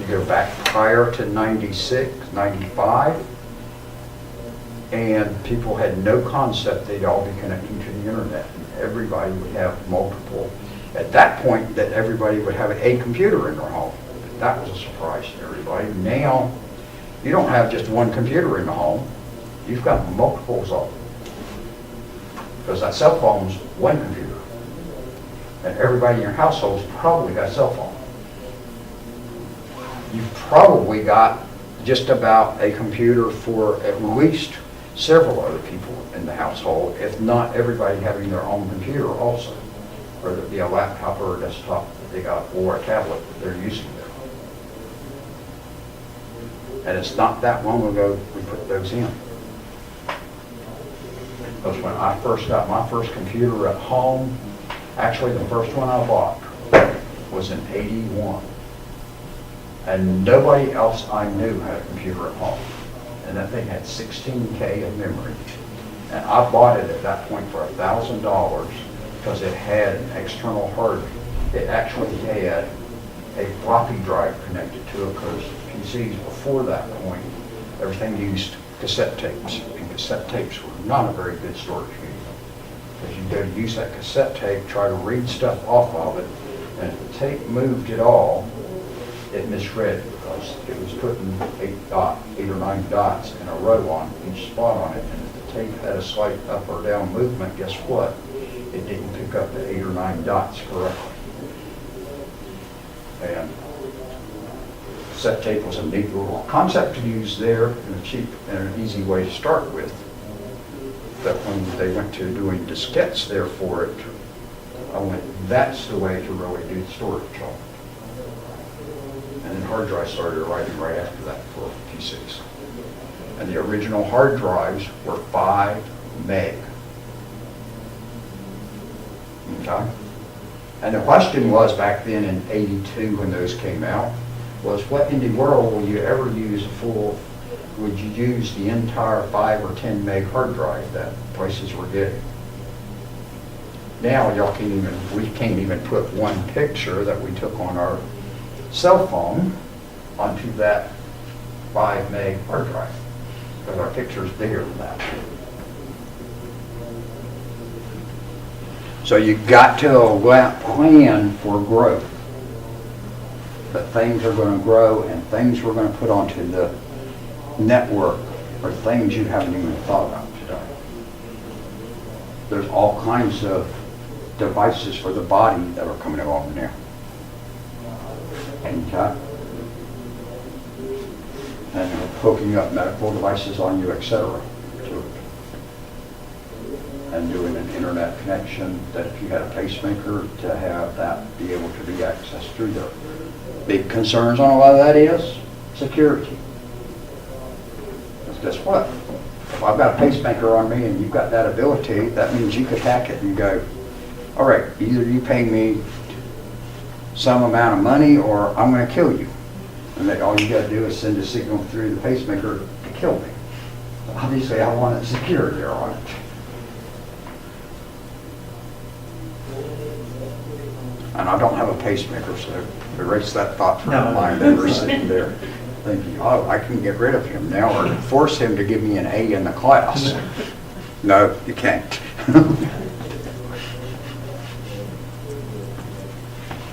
You go back prior to 96, 95, and people had no concept they'd all be connecting to the internet. Everybody would have multiple. At that point, that everybody would have a computer in their home. That was a surprise to everybody. Now, you don't have just one computer in the home. You've got multiples of them. Because that cell phone's one computer. And everybody in your household's probably got a cell phone. You've probably got just about a computer for at least several other people in the household, if not everybody having their own computer also. Whether it be a laptop or a desktop that they got, or a tablet that they're using there. And it's not that long ago we put those in. Because when I first got my first computer at home, actually the first one I bought was in '81. And nobody else I knew had a computer at home. And that thing had 16K of memory. And I bought it at that point for $1,000 because it had an external hard. It actually had a floppy drive connected to it, because PCs before that point, everything used cassette tapes. And cassette tapes were not a very good storage medium. Because you go to use that cassette tape, try to read stuff off of it, and if the tape moved at all, it misread, because it was putting 8 or 9 dots in a row on each spot on it, and if the tape had a slight up or down movement, guess what? It didn't pick up the 8 or 9 dots correctly. And cassette tape was a neat little concept to use there, and a cheap and an easy way to start with. But when they went to doing diskettes there for it, I went, that's the way to really do the storage job. And then hard drives started arriving right after that for PCs. And the original hard drives were 5 meg. Okay? And the question was back then in '82 when those came out, was what in the world will you ever use a full, would you use the entire 5 or 10 meg hard drive that places were getting? Now y'all can't even, we can't even put one picture that we took on our cell phone onto that 5 meg hard drive, because our picture's bigger than that. So you got to plan for growth. That things are going to grow, and things we're going to put onto the network are things you haven't even thought about today. There's all kinds of devices for the body that are coming along now. Okay? And hooking up medical devices on you, etc. to it. And doing an internet connection that if you had a pacemaker, to have that be able to be accessed through there. Big concerns on a lot of that is security. Because guess what? If I've got a pacemaker on me and you've got that ability, that means you could hack it and go, all right, either you pay me some amount of money or I'm going to kill you. And that all you got to do is send a signal through the pacemaker to kill me. Obviously, I want it secure there on it. And I don't have a pacemaker, so erase that thought from my mind that we're sitting there thinking, oh, I can get rid of him now or force him to give me an A in the class. No, you can't.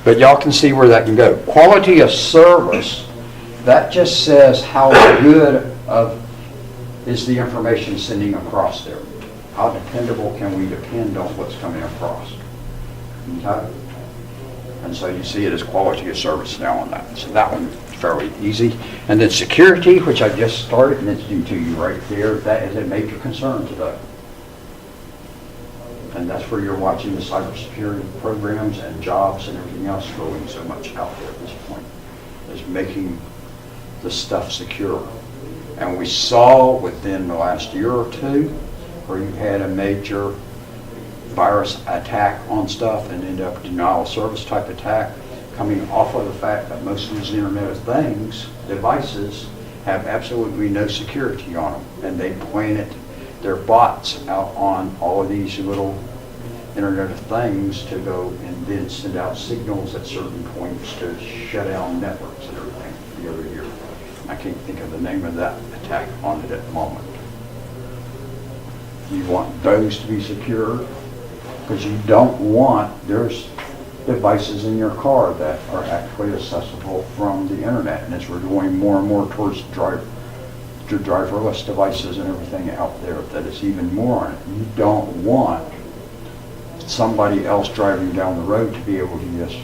But y'all can see where that can go. Quality of service, that just says how good is the information sending across there. How dependable can we depend on what's coming across? Okay? And so you see it as quality of service now on that. So that one's fairly easy. And then security, which I just started mentioning to you right there, that is a major concern today. And that's where you're watching the cybersecurity programs and jobs and everything else growing so much out there at this point, is making the stuff secure. And we saw within the last year or two where you had a major virus attack on stuff and ended up denial of service type attack coming off of the fact that most of these Internet of Things devices have absolutely no security on them. And they planted their bots out on all of these little Internet of Things to go and then send out signals at certain points to shut down networks and everything the other year. I can't think of the name of that attack on it at the moment. You want those to be secure because you don't want, there's devices in your car that are actually accessible from the internet, and as we're going more and more towards driverless devices and everything out there, that is even more on it. You don't want somebody else driving down the road to be able to just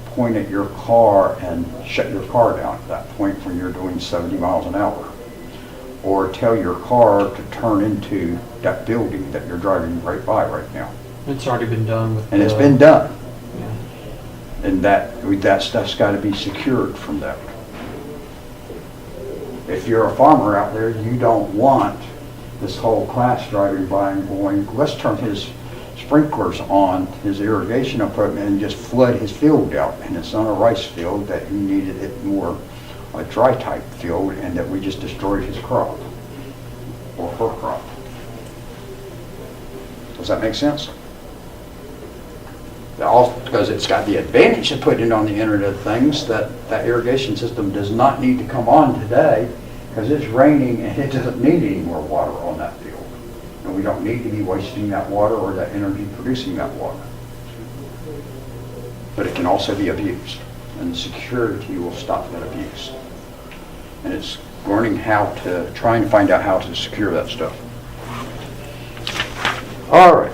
point at your car and shut your car down at that point when you're doing 70 miles an hour. Or tell your car to turn into that building that you're driving right by right now. It's already been done with. And it's been done. Yeah. And that stuff's got to be secured from that. If you're a farmer out there, you don't want this whole class driving by and going, let's turn his sprinklers on, his irrigation equipment, and just flood his field out. And it's on a rice field that he needed it more a dry type field, and that we just destroyed his crop or her crop. Does that make sense? Because it's got the advantage of putting it on the Internet of Things, that irrigation system does not need to come on today because it's raining and it doesn't need any more water on that field. And we don't need to be wasting that water or that energy producing that water. But it can also be abused, and security will stop that abuse. And it's learning trying to find out how to secure that stuff. All right.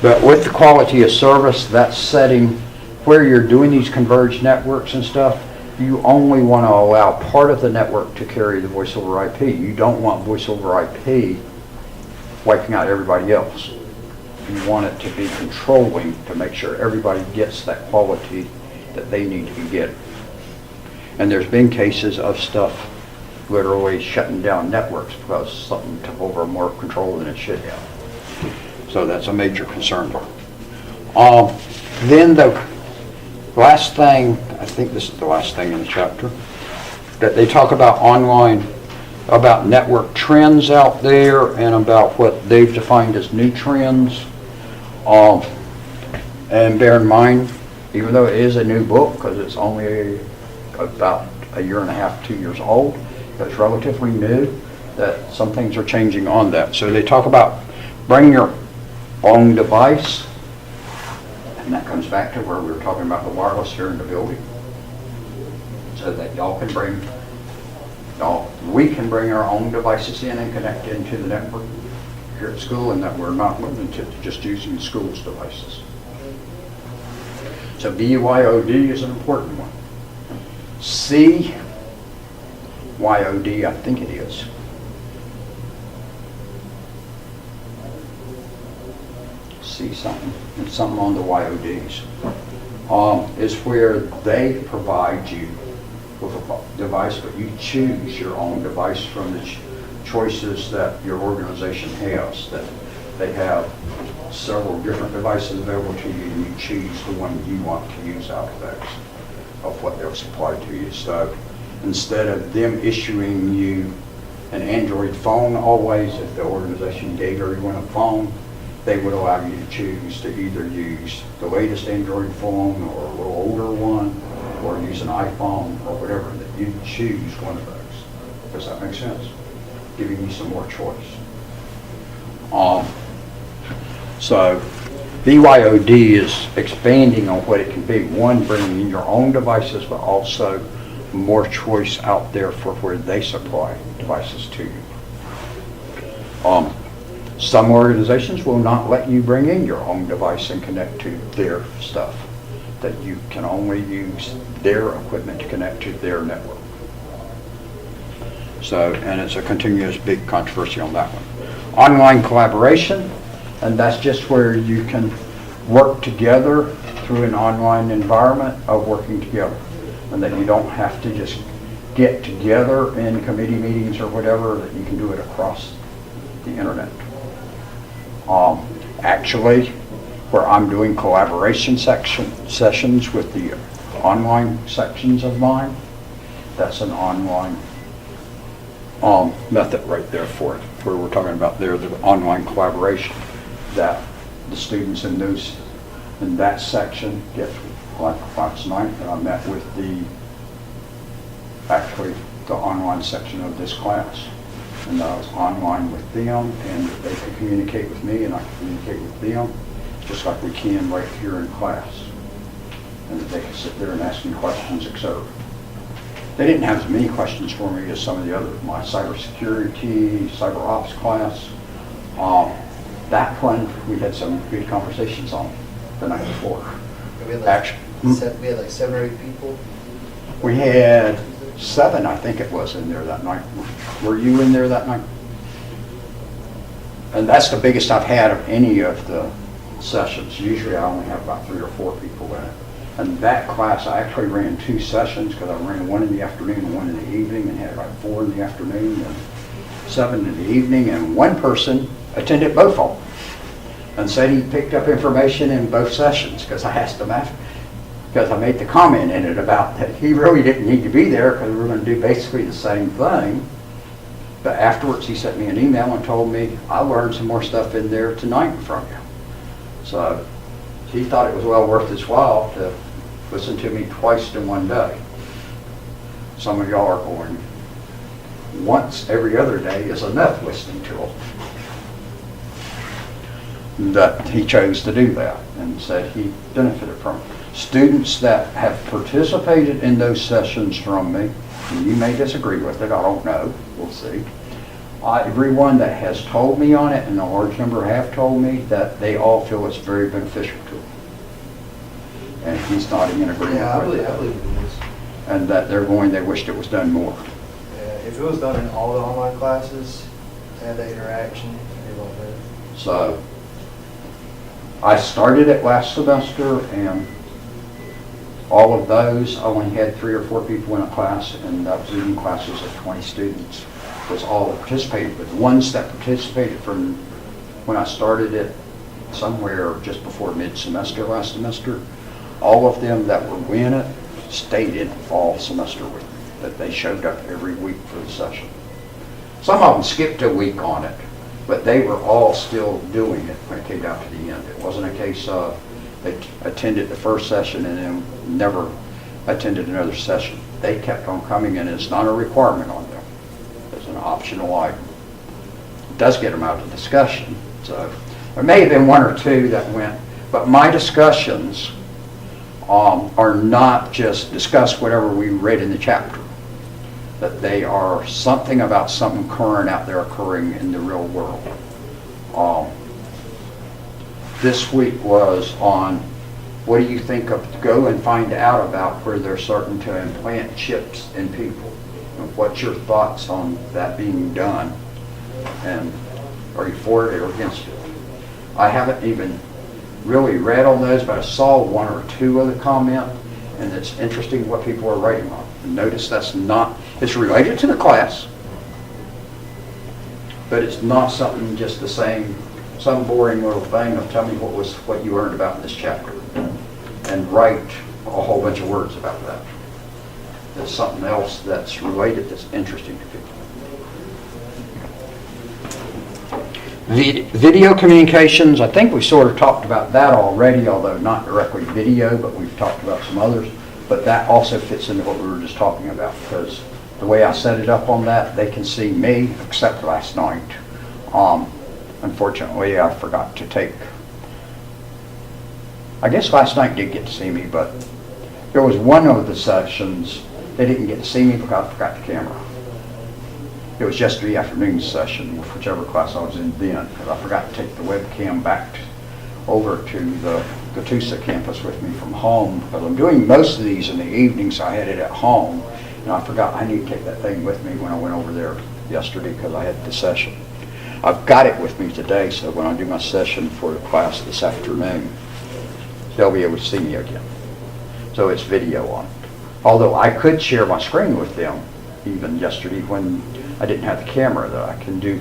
But with the quality of service, that setting where you're doing these converged networks and stuff, you only want to allow part of the network to carry the voice over IP. You don't want voice over IP wiping out everybody else. You want it to be controlling to make sure everybody gets that quality that they need to be getting. And there's been cases of stuff literally shutting down networks because something took over more control than it should have. So that's a major concern. Then the last thing, I think this is the last thing in the chapter, that they talk about online, about network trends out there and about what they've defined as new trends. And bear in mind, even though it is a new book, because it's only about a year and a half, 2 years old, it's relatively new, that some things are changing on that. So they talk about bring your own device, and that comes back to where we were talking about the wireless here in the building, so that we can bring our own devices in and connect into the network here at school, and that we're not limited to just using school's devices. So BYOD is an important one. CYOD, I think it is. See something, it's something on the YODs, is where they provide you with a device, but you choose your own device from the choices that your organization has. That they have several different devices available to you, and you choose the one you want to use out of those, of what they'll supply to you. So instead of them issuing you an Android phone always, if the organization gave everyone a phone, they would allow you to choose to either use the latest Android phone or a little older one, or use an iPhone or whatever, that you choose one of those. Does that make sense? Giving you some more choice. So BYOD is expanding on what it can be. One, bringing in your own devices, but also more choice out there for where they supply devices to you. Some organizations will not let you bring in your own device and connect to their stuff, that you can only use their equipment to connect to their network. So, and it's a continuous big controversy on that one. Online collaboration, and that's just where you can work together through an online environment of working together, and that you don't have to just get together in committee meetings or whatever, that you can do it across the internet. Actually, where I'm doing collaboration sessions with the online sections of mine, that's an online method right there for it, where we're talking about there, the online collaboration, that the students in that section get, like last night, I met with actually the online section of this class. And I was online with them, and they could communicate with me, and I could communicate with them, just like we can right here in class. And that they could sit there and ask me questions, etc. They didn't have as many questions for me as some of the other, my cybersecurity, cyber ops class. That one, we had some good conversations on the night before. We had Actually, like 7 or 8 people. we had 7, I think it was, in there that night. Were you in there that night? And that's the biggest I've had of any of the sessions. Usually I only have about 3 or 4 people in it. And that class, I actually ran 2 sessions, because I ran one in the afternoon and one in the evening, and had like 4 in the afternoon and 7 in the evening, and one person attended both of them and said he picked up information in both sessions, because I asked him after, because I made the comment in it about that he really didn't need to be there, because we were going to do basically the same thing. But afterwards he sent me an email and told me, I learned some more stuff in there tonight from you. So he thought it was well worth his while to listen to me twice in one day. Some of y'all are going, once every other day is enough listening to them. That he chose to do that and said he benefited from it. Students that have participated in those sessions from me, and you may disagree with it, I don't know, we'll see. Everyone that has told me on it, and a large number have told me, that they all feel it's very beneficial to them. And he's nodding in agreement Yeah, I with believe that. it is. And that they wished it was done more. Yeah, if it was done in all the online classes, had that interaction, it'd be a lot better. So I started it last semester, and all of those, I only had 3 or 4 people in a class, and that was even classes of 20 students. Was all that participated. But the ones that participated from when I started it somewhere just before mid-semester last semester, all of them that were in it stayed in fall semester with me, that they showed up every week for the session. Some of them skipped a week on it, but they were all still doing it when it came down to the end. It wasn't a case of they attended the first session and then never attended another session. They kept on coming, and it's not a requirement on them. It's an optional item. It does get them out of discussion. So there may have been 1 or 2 that went, but my discussions are not just discuss whatever we read in the chapter. That they are something about something current out there occurring in the real world. This week was on, what do you think of, go and find out about where they're starting to implant chips in people. And what's your thoughts on that being done? And are you for it or against it? I haven't even really read on those, but I saw 1 or 2 of the comment, and it's interesting what people are writing on. And notice that's not, it's related to the class, but it's not something just the same, some boring little thing of tell me what you learned about in this chapter, and write a whole bunch of words about that. There's something else that's related that's interesting to people. Video communications, I think we sort of talked about that already, although not directly video, but we've talked about some others. But that also fits into what we were just talking about, because the way I set it up on that, they can see me, except last night. Unfortunately, I forgot to take, I guess last night did get to see me, but there was one of the sessions they didn't get to see me because I forgot the camera. It was yesterday afternoon's session, whichever class I was in then, because I forgot to take the webcam back over to the Tusa campus with me from home, because I'm doing most of these in the evening, so I had it at home. And I forgot I need to take that thing with me when I went over there yesterday because I had the session. I've got it with me today, so when I do my session for the class this afternoon, they'll be able to see me again. So it's video on it. Although I could share my screen with them even yesterday when I didn't have the camera, that I can do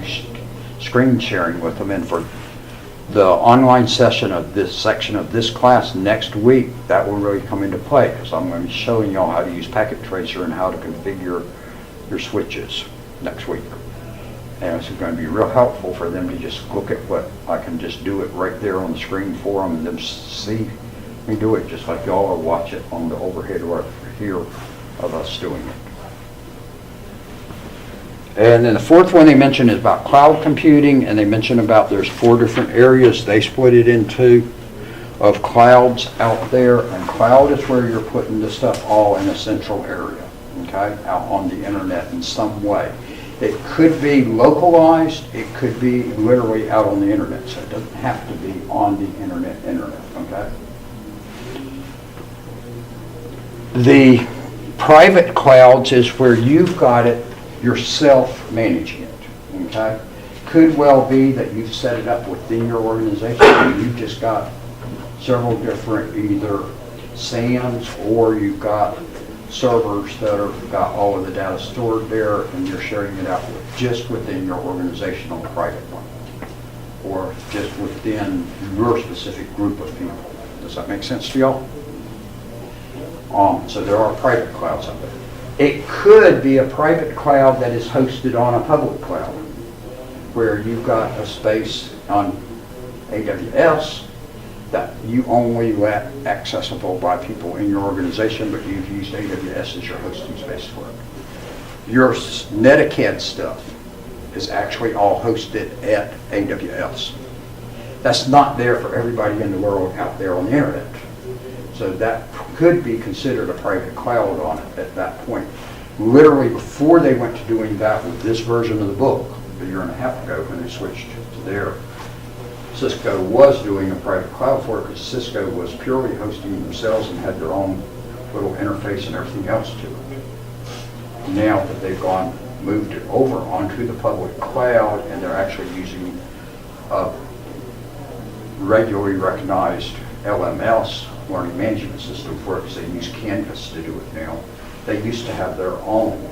screen sharing with them. And for the online session of this section of this class next week, that will really come into play because I'm going to be showing y'all how to use Packet Tracer and how to configure your switches next week. And it's going to be real helpful for them to just look at what I can just do it right there on the screen for them and them see me do it just like y'all or watch it on the overhead right here of us doing it. And then the fourth one they mentioned is about cloud computing, and they mentioned about there's 4 different areas they split it into of clouds out there, and cloud is where you're putting the stuff all in a central area, okay, out on the internet in some way. It could be localized, it could be literally out on the internet, so it doesn't have to be on the internet, okay? The private clouds is where you've got it yourself managing it, okay? Could well be that you've set it up within your organization and you've just got several different either SANs or you've got servers that have got all of the data stored there and you're sharing it out just within your organizational private one or just within your specific group of people. Does that make sense to y'all? So there are private clouds out there. It could be a private cloud that is hosted on a public cloud, where you've got a space on AWS that you only let accessible by people in your organization, but you've used AWS as your hosting space for it. Your Netacad stuff is actually all hosted at AWS. That's not there for everybody in the world out there on the internet. So that could be considered a private cloud on it at that point. Literally before they went to doing that with this version of the book, a year and a half ago when they switched to their, Cisco was doing a private cloud for it because Cisco was purely hosting themselves and had their own little interface and everything else to it. Now that they've moved it over onto the public cloud and they're actually using a regularly recognized LMS, learning management system for it because they use Canvas to do it now. They used to have their own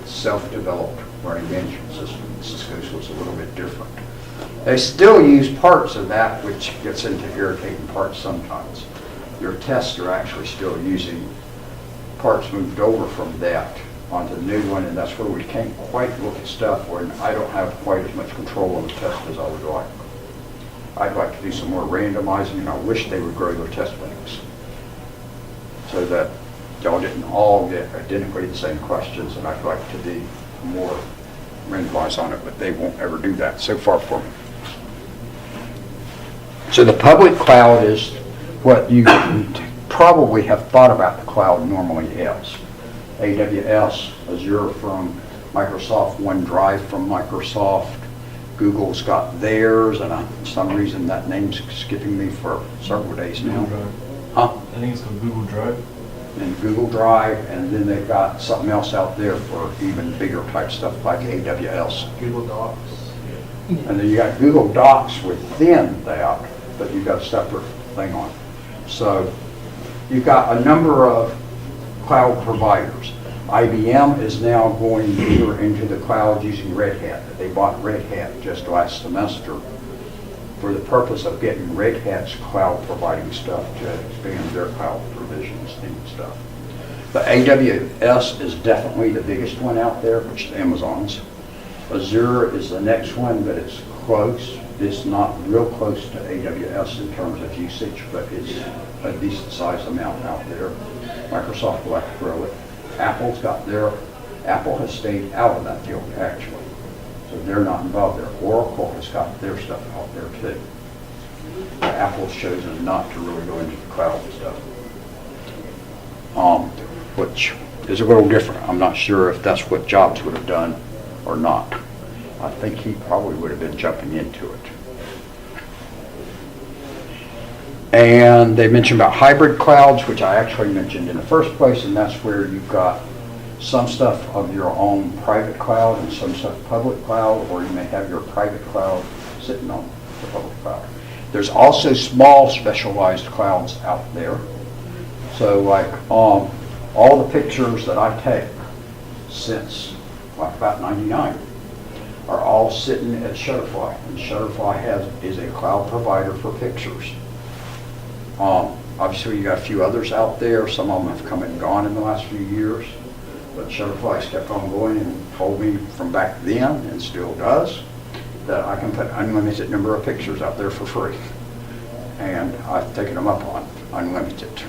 self-developed learning management system. Cisco's was a little bit different. They still use parts of that, which gets into irritating parts sometimes. Your tests are actually still using parts moved over from that onto the new one, and that's where we can't quite look at stuff when I don't have quite as much control on the test as I would like. I'd like to do some more randomizing, and I wish they would grow their test banks so that y'all didn't all get identically the same questions, and I'd like to be more randomized on it, but they won't ever do that so far for me. So the public cloud is what you probably have thought about the cloud normally is. AWS, Azure from Microsoft, OneDrive from Microsoft, Google's got theirs, and for some reason that name's skipping me for several days now. Huh? I think it's called Google Drive. And Google Drive, and then they've got something else out there for even bigger type stuff like AWS. Google Docs. And then you got Google Docs within that, but you've got a separate thing on it. So you've got a number of cloud providers. IBM is now going deeper into the cloud using Red Hat. They bought Red Hat just last semester for the purpose of getting Red Hat's cloud providing stuff to expand their cloud provisions and stuff. The AWS is definitely the biggest one out there, which is Amazon's. Azure is the next one, but it's close. It's not real close to AWS in terms of usage, but it's a decent sized amount out there. Microsoft will have to grow it. Apple's got their, Apple has stayed out of that field actually. So they're not involved there. Oracle has got their stuff out there too. Apple's chosen not to really go into the cloud stuff. Which is a little different. I'm not sure if that's what Jobs would have done or not. I think he probably would have been jumping into it. And they mentioned about hybrid clouds, which I actually mentioned in the first place, and that's where you've got some stuff of your own private cloud and some stuff public cloud, or you may have your private cloud sitting on the public cloud. There's also small specialized clouds out there. So like all the pictures that I take since like about 99 are all sitting at Shutterfly. And Shutterfly is a cloud provider for pictures. Obviously you got a few others out there. Some of them have come and gone in the last few years. But Shutterfly's kept on going and told me from back then, and still does, that I can put unlimited number of pictures out there for free. And I've taken them up on unlimited.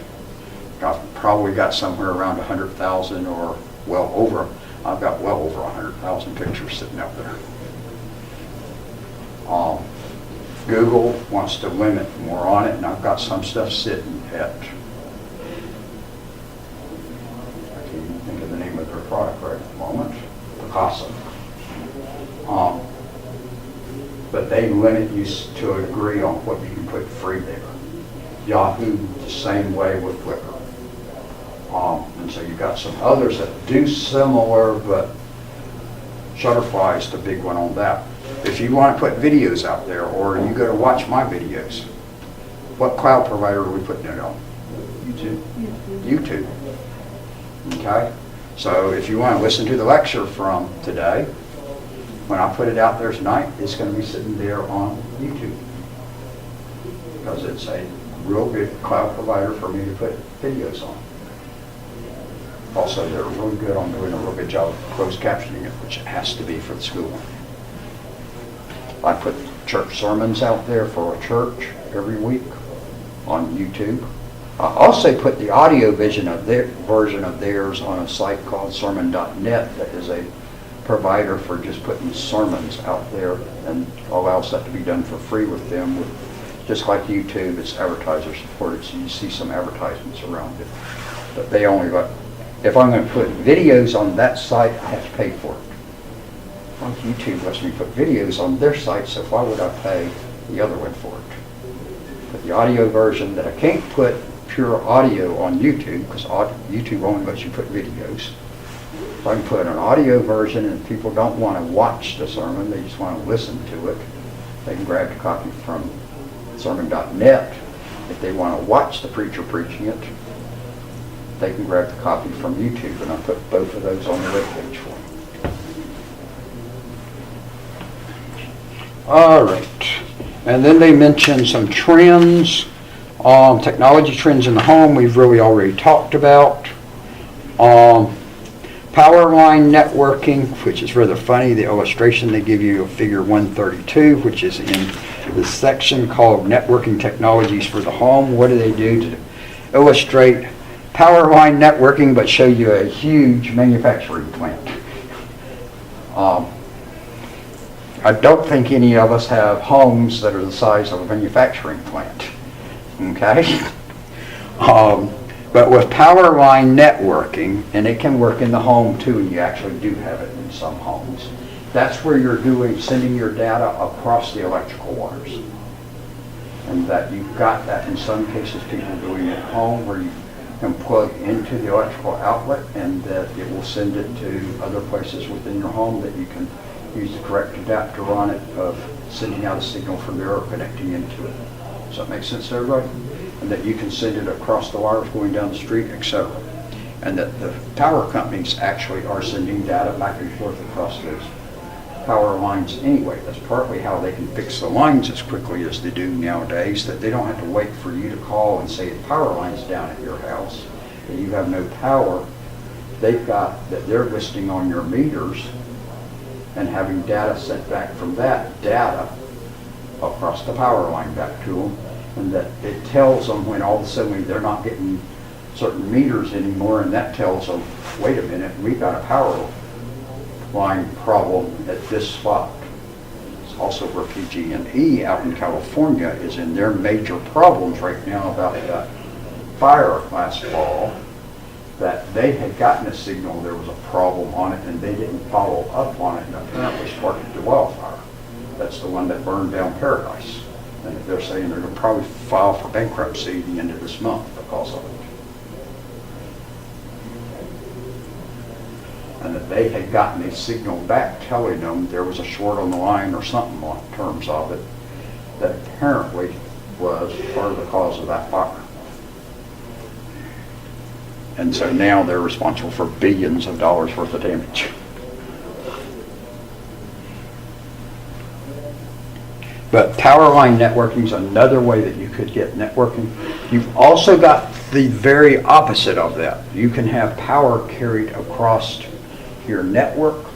I've probably got somewhere around 100,000 or well over. I've got well over 100,000 pictures sitting out there. Google wants to limit more on it, and I've got some stuff sitting at, I can't even think of the name of their product right at the moment, Picasso. But they limit you to a degree on what you can put free there. Yahoo, the same way with Flickr. And so you've got some others that do similar, but Shutterfly is the big one on that. If you want to put videos out there, or you go to watch my videos, what cloud provider are we putting it on? YouTube. YouTube. Okay? So if you want to listen to the lecture from today, when I put it out there tonight, it's going to be sitting there on YouTube. Because it's a real good cloud provider for me to put videos on. Also, they're really good on doing a real good job of closed captioning it, which it has to be for the school. I put church sermons out there for a church every week on YouTube. I also put the audio version of theirs on a site called sermon.net that is a provider for just putting sermons out there, and allows that to be done for free with them. Just like YouTube, it's advertiser supported, so you see some advertisements around it. But they only let, if I'm going to put videos on that site, I have to pay for it. Well, YouTube lets me put videos on their site, so why would I pay the other one for it? But the audio version that I can't put pure audio on YouTube, because YouTube only lets you put videos. If I can put an audio version and people don't want to watch the sermon, they just want to listen to it, they can grab the copy from sermon.net. If they want to watch the preacher preaching it, they can grab the copy from YouTube, and I put both of those on the webpage for them. All right, and then they mentioned some trends, technology trends in the home we've really already talked about. Power line networking, which is rather funny. The illustration they give you of figure 132, which is in the section called Networking Technologies for the Home. What do they do to illustrate power line networking, but show you a huge manufacturing plant? I don't think any of us have homes that are the size of a manufacturing plant, okay? But with power line networking, and it can work in the home too, and you actually do have it in some homes, that's where you're sending your data across the electrical wires. And that you've got that in some cases, people doing it at home, where you can plug into the electrical outlet, and that it will send it to other places within your home that you can use the correct adapter on it of sending out a signal from there or connecting into it. Does that make sense to everybody? And that you can send it across the wires going down the street, etc. And that the power companies actually are sending data back and forth across those power lines anyway. That's partly how they can fix the lines as quickly as they do nowadays, that they don't have to wait for you to call and say the power line's down at your house and you have no power. They've got that they're listing on your meters and having data sent back from that data across the power line back to them, and that it tells them when all of a sudden they're not getting certain meters anymore, and that tells them, wait a minute, we've got a power line problem at this spot. It's also where PG&E out in California is in their major problems right now about that fire last fall, that they had gotten a signal there was a problem on it and they didn't follow up on it and apparently sparked the wildfire. That's the one that burned down Paradise. And they're saying they're going to probably file for bankruptcy at the end of this month because of it. And that they had gotten a signal back telling them there was a short on the line or something on terms of it that apparently was part of the cause of that fire. And so now they're responsible for billions of dollars worth of damage. But power line networking is another way that you could get networking. You've also got the very opposite of that. You can have power carried across your network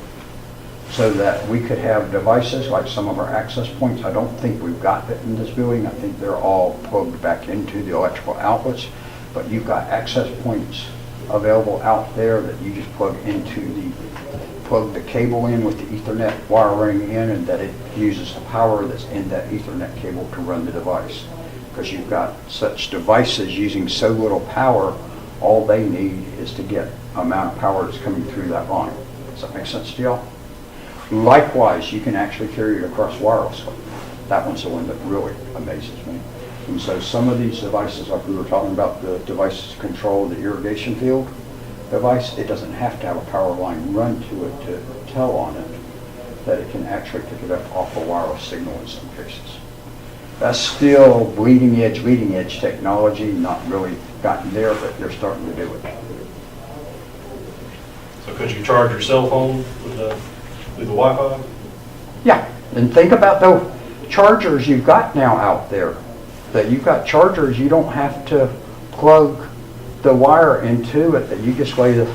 so that we could have devices like some of our access points. I don't think we've got that in this building. I think they're all plugged back into the electrical outlets. But you've got access points available out there that you just plug the cable in with the Ethernet wiring in, and that it uses the power that's in that Ethernet cable to run the device. Because you've got such devices using so little power, all they need is to get amount of power that's coming through that line. Does that make sense to y'all? Likewise, you can actually carry it across wirelessly. That one's the one that really amazes me. And so some of these devices, like we were talking about, the devices to control the irrigation field device, it doesn't have to have a power line run to it to tell on it that it can actually pick it up off a wireless signal in some cases. That's still leading edge technology, not really gotten there, but they're starting to do it. So could you charge your cell phone with the Wi-Fi? Yeah, and think about the chargers you've got now out there. That you've got chargers, you don't have to plug the wire into it, that you just lay the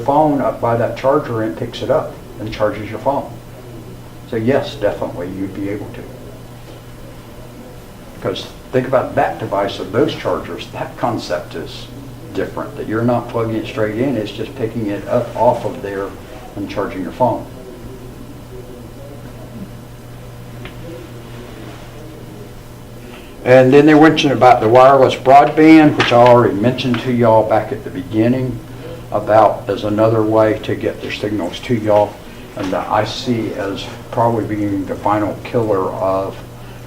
phone up by that charger and it picks it up and charges your phone. So yes, definitely you'd be able to. Because think about that device of those chargers, that concept is different, that you're not plugging it straight in, it's just picking it up off of there and charging your phone. And then they mentioned about the wireless broadband, which I already mentioned to y'all back at the beginning, about as another way to get their signals to y'all, and that I see as probably being the final killer of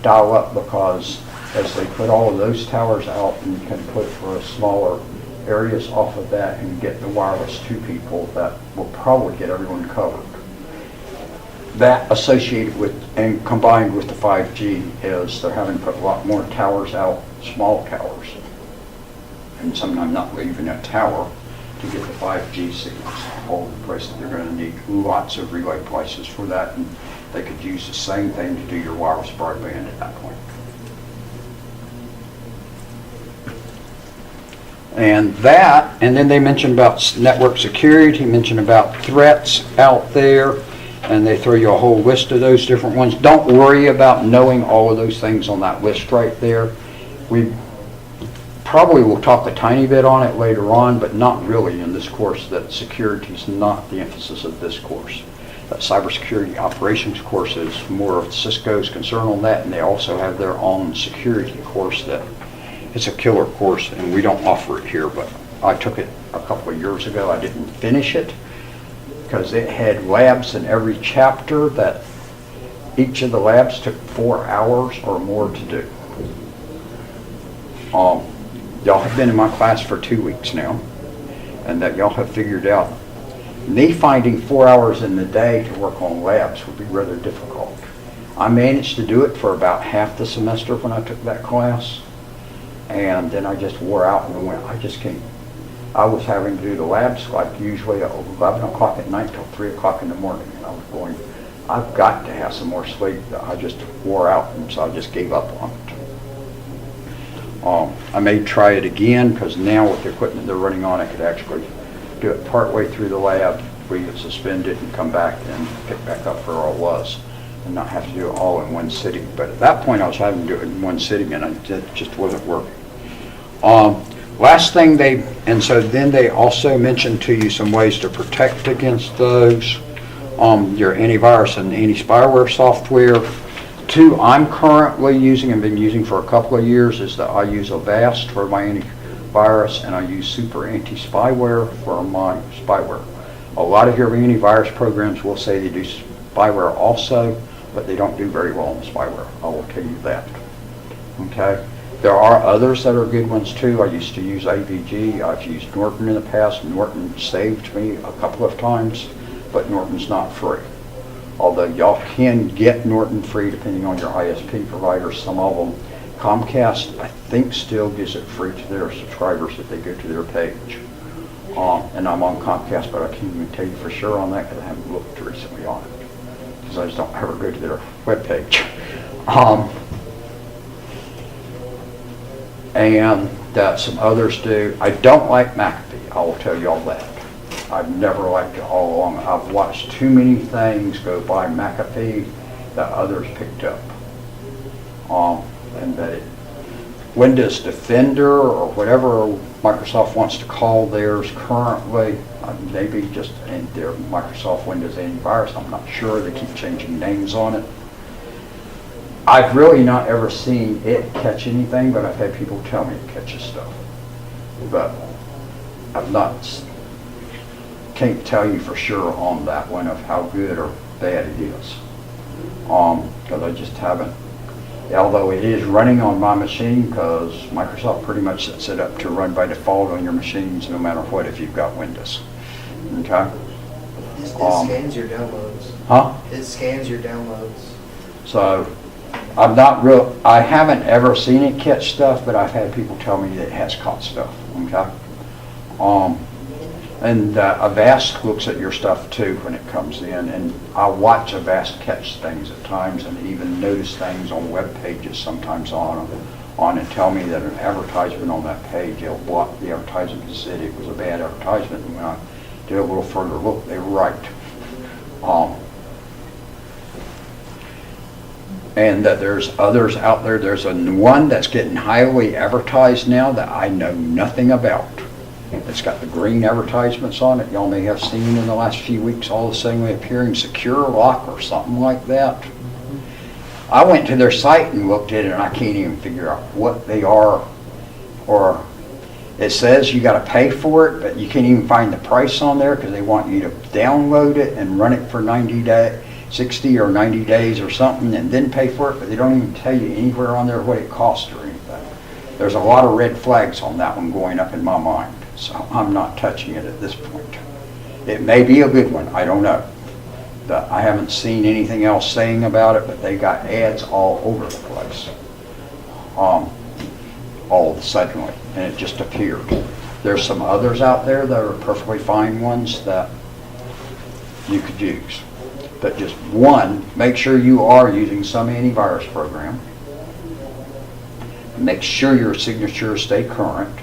dial-up, because as they put all of those towers out and you can put for smaller areas off of that and get the wireless to people, that will probably get everyone covered. That associated with and combined with the 5G is they're having to put a lot more towers out, small towers, and sometimes not even a tower, to get the 5G signals all over the place. That they're going to need lots of relay places for that, and they could use the same thing to do your wireless broadband at that point. And then they mentioned about network security, he mentioned about threats out there, and they throw you a whole list of those different ones. Don't worry about knowing all of those things on that list right there. We probably will talk a tiny bit on it later on, but not really in this course. That security is not the emphasis of this course. That cybersecurity operations course is more of Cisco's concern on that, and they also have their own security course that it's a killer course, and we don't offer it here, but I took it a couple of years ago. I didn't finish it because it had labs in every chapter that each of the labs took 4 hours or more to do. Y'all have been in my class for 2 weeks now, and that y'all have figured out me finding 4 hours in the day to work on labs would be rather difficult. I managed to do it for about half the semester when I took that class, and then I just wore out and went, I just can't. I was having to do the labs like usually at 11 o'clock at night till 3 o'clock in the morning, and I was going, I've got to have some more sleep. I just wore out, and so I just gave up on it. I may try it again, because now with the equipment they're running on, I could actually do it partway through the lab, we could suspend it and come back and pick back up where I was, and not have to do it all in one sitting. But at that point I was having to do it in one sitting, and it just wasn't working. Last thing so then they also mentioned to you some ways to protect against those, your antivirus and anti-spyware software. 2 I'm currently using and been using for a couple of years is that I use Avast for my antivirus, and I use super anti-spyware for my spyware. A lot of your antivirus programs will say they do spyware also, but they don't do very well in spyware. I will tell you that. Okay? There are others that are good ones too. I used to use AVG. I've used Norton in the past. Norton saved me a couple of times, but Norton's not free. Although y'all can get Norton free depending on your ISP provider. Some of them, Comcast, I think, still gives it free to their subscribers if they go to their page. And I'm on Comcast, but I can't even tell you for sure on that because I haven't looked recently on it, because I just don't ever go to their webpage. And that some others do. I don't like McAfee, I will tell you all that. I've never liked it all along. I've watched too many things go by McAfee that others picked up. And that Windows Defender or whatever Microsoft wants to call theirs currently, maybe just in their Microsoft Windows antivirus, I'm not sure. They keep changing names on it. I've really not ever seen it catch anything, but I've had people tell me it catches stuff. But I've not, can't tell you for sure on that one of how good or bad it is. Because I just haven't, although it is running on my machine, because Microsoft pretty much sets it up to run by default on your machines no matter what if you've got Windows. Okay? It scans your downloads. Huh? It scans your downloads. So I haven't ever seen it catch stuff, but I've had people tell me that it has caught stuff. Okay? And Avast looks at your stuff too when it comes in, and I watch Avast catch things at times and even notice things on web pages sometimes on and tell me that an advertisement on that page, they'll block the advertisement and said it was a bad advertisement, and when I did a little further look, they were right. And that there's others out there. There's one that's getting highly advertised now that I know nothing about. It's got the green advertisements on it. Y'all may have seen in the last few weeks all the same way appearing Secure Lock or something like that. I went to their site and looked at it, and I can't even figure out what they are. Or it says you got to pay for it, but you can't even find the price on there because they want you to download it and run it for 90 days. 60 or 90 days or something, and then pay for it, but they don't even tell you anywhere on there what it costs or anything. There's a lot of red flags on that one going up in my mind, so I'm not touching it at this point. It may be a good one, I don't know. I haven't seen anything else saying about it, but they got ads all over the place. All suddenly, and it just appeared. There's some others out there that are perfectly fine ones that you could use. But just one, make sure you are using some antivirus program. Make sure your signatures stay current.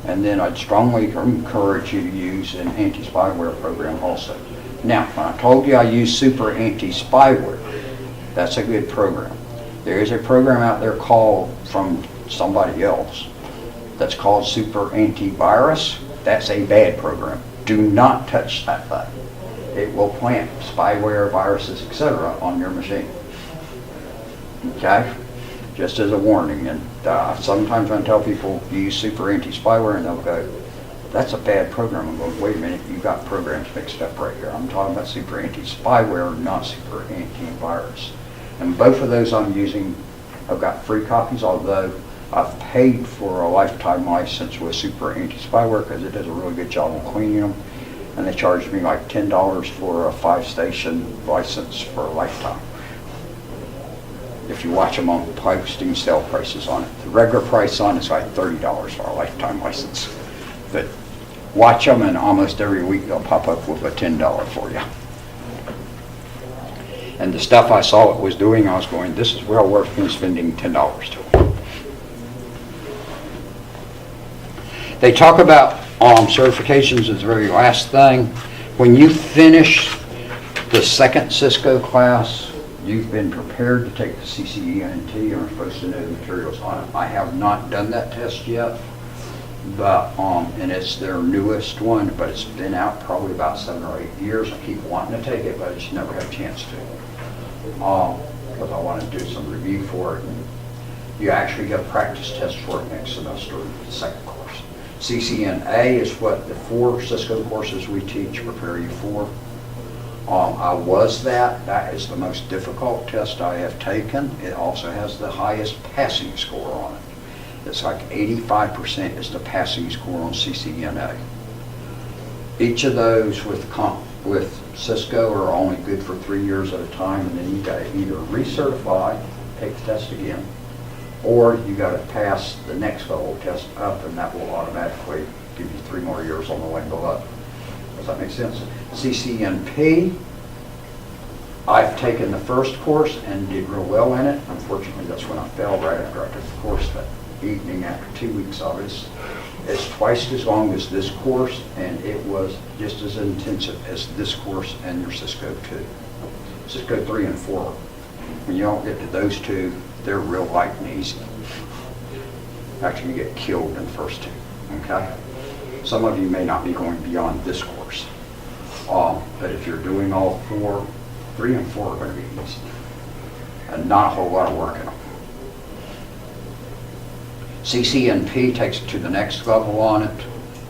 And then I'd strongly encourage you to use an anti-spyware program also. Now, when I told you I use super anti-spyware, that's a good program. There is a program out there called, from somebody else, that's called super antivirus. That's a bad program. Do not touch that thing. It will plant spyware, viruses, etc. on your machine. Okay? Just as a warning. And sometimes when I tell people use super anti-spyware, and they'll go, that's a bad program. I'm going, wait a minute, you've got programs mixed up right here. I'm talking about super anti-spyware, not super anti-virus. And both of those I'm using, I've got free copies, although I've paid for a lifetime license with super anti-spyware because it does a really good job of cleaning them. And they charged me like $10 for a 5-station license for a lifetime. If you watch them on posting sale prices on it. The regular price on it's like $30 for a lifetime license. But watch them, and almost every week they'll pop up with a $10 for you. And the stuff I saw it was doing, I was going, this is well worth me spending $10 to. They talk about certifications is the very last thing. When you finish the second Cisco class, you've been prepared to take the CCENT and are supposed to know the materials on it. I have not done that test yet, but and it's their newest one, but it's been out probably about 7 or 8 years. I keep wanting to take it, but I just never had a chance to, because I want to do some review for it. And You actually get a practice test for it next semester, the second course. CCNA is what the 4 Cisco courses we teach prepare you for. I was that. That is the most difficult test I have taken. It also has the highest passing score on it. It's like 85% is the passing score on CCNA. Each of those with Cisco are only good for 3 years at a time, and then you got to either recertify, take the test again, or you got to pass the next level test up, and that will automatically give you 3 more years on the way to go up. Does that make sense? CCNP, I've taken the first course and did real well in it. Unfortunately, that's when I fell right after I took the course that evening after 2 weeks of it. It's twice as long as this course, and it was just as intensive as this course and your Cisco 2. Cisco 3 and 4. When you don't get to those 2, they're real light and easy. Actually, you get killed in the first 2, okay? Some of you may not be going beyond this course. But if you're doing all 4, 3 and 4 are going to be easy. And not a whole lot of work in them. CCNP takes it to the next level on it.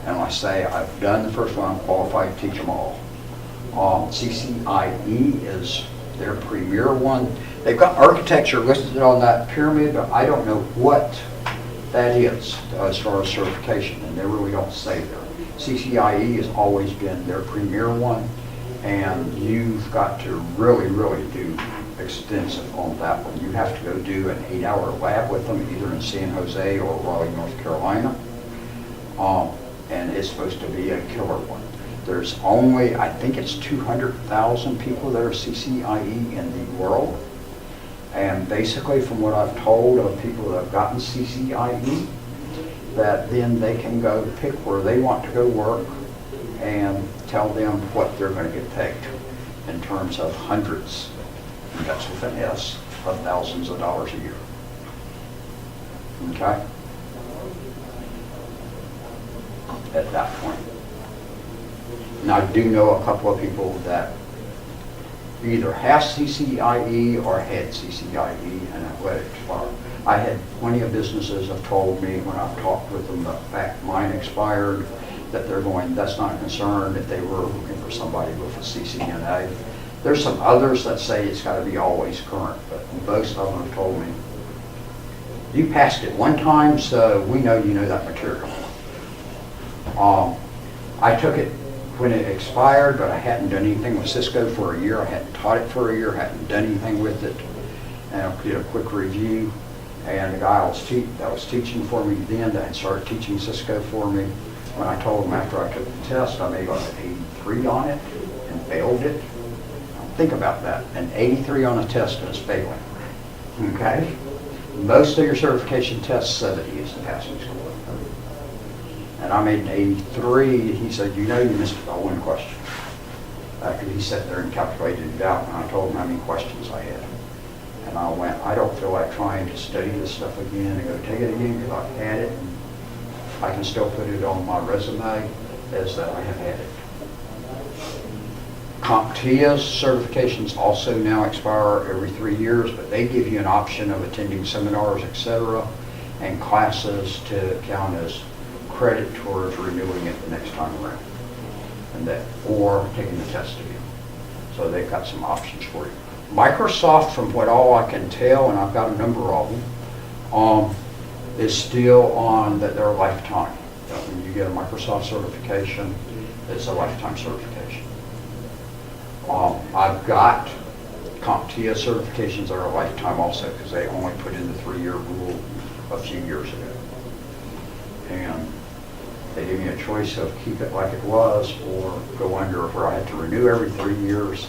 And like I say, I've done the first one, I'm qualified to teach them all. CCIE is their premier one. They've got architecture listed on that pyramid, but I don't know what that is as far as certification, and they really don't say there. CCIE has always been their premier one, and you've got to really, really do extensive on that one. You have to go do an 8-hour lab with them, either in San Jose or Raleigh, North Carolina, and it's supposed to be a killer one. There's only, I think it's 200,000 people that are CCIE in the world. And basically, from what I've told of people that have gotten CCIE, that then they can go pick where they want to go work and tell them what they're going to get paid in terms of hundreds, and that's with an S, of thousands of dollars a year. Okay? At that point. And I do know a couple of people that either have CCIE or had CCIE and have let it expire. I had plenty of businesses have told me when I've talked with them that fact mine expired, that they're going, that's not a concern, if they were looking for somebody with a CCNA. There's some others that say it's got to be always current, but most of them have told me, you passed it one time, so we know you know that material. I took it when it expired, but I hadn't done anything with Cisco for a year. I hadn't taught it for a year, hadn't done anything with it. And I did a quick review, and the guy that was teaching for me then, that had started teaching Cisco for me, when I told him after I took the test, I made like an 83 on it and failed it. Think about that, an 83 on a test and it's failing, okay? Most of your certification tests, 70 is the passing score. And I made an 83. He said, you know, you missed it by one question. After he sat there and calculated it out, and I told him how many questions I had. And I went, I don't feel like trying to study this stuff again and go take it again, because I've had it. And I can still put it on my resume as that I have had it. CompTIA's certifications also now expire every 3 years, but they give you an option of attending seminars, etc., and classes to count as credit towards renewing it the next time around, and that, or taking the test again. So they've got some options for you. Microsoft, from what all I can tell, and I've got a number of them, is still on that they're a lifetime. When you get a Microsoft certification, it's a lifetime certification. I've got CompTIA certifications that are a lifetime also, because they only put in the 3-year rule a few years ago. And they gave me a choice of keep it like it was or go under, where I had to renew every 3 years.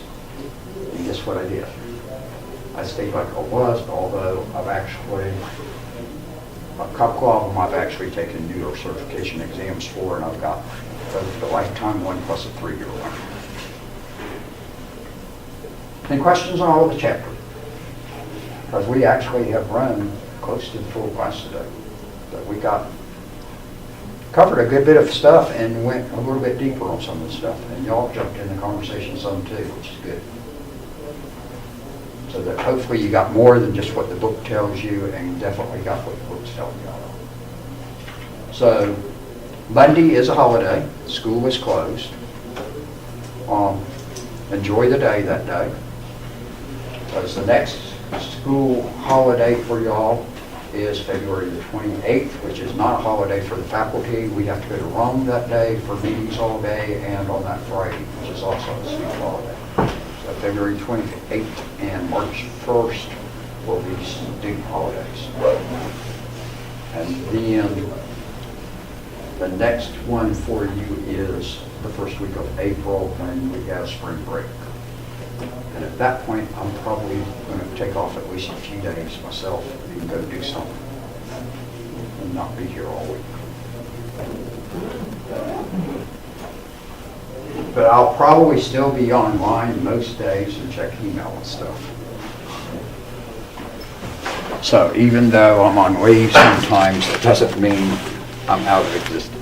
And guess what I did? I stayed like it was, although I've actually, a couple of them I've actually taken newer certification exams for, and I've got both the lifetime one plus a 3-year one. Any questions on all of the chapter? Because we actually have run close to the full class today. But we covered a good bit of stuff and went a little bit deeper on some of the stuff. And y'all jumped in the conversation some too, which is good. So that hopefully you got more than just what the book tells you, and you definitely got what the book's telling you. So Monday is a holiday, school is closed. Enjoy the day that day. Because the next school holiday for y'all is February the 28th, which is not a holiday for the faculty. We have to go to Rome that day for meetings all day, and on that Friday, which is also a school holiday. So February 28th and March 1st will be student holidays. And then the next one for you is the first week of April, when we have spring break. And at that point, I'm probably going to take off at least a few days myself and go do something and not be here all week. But I'll probably still be online most days and check email and stuff. So even though I'm on leave sometimes, it doesn't mean I'm out of existence.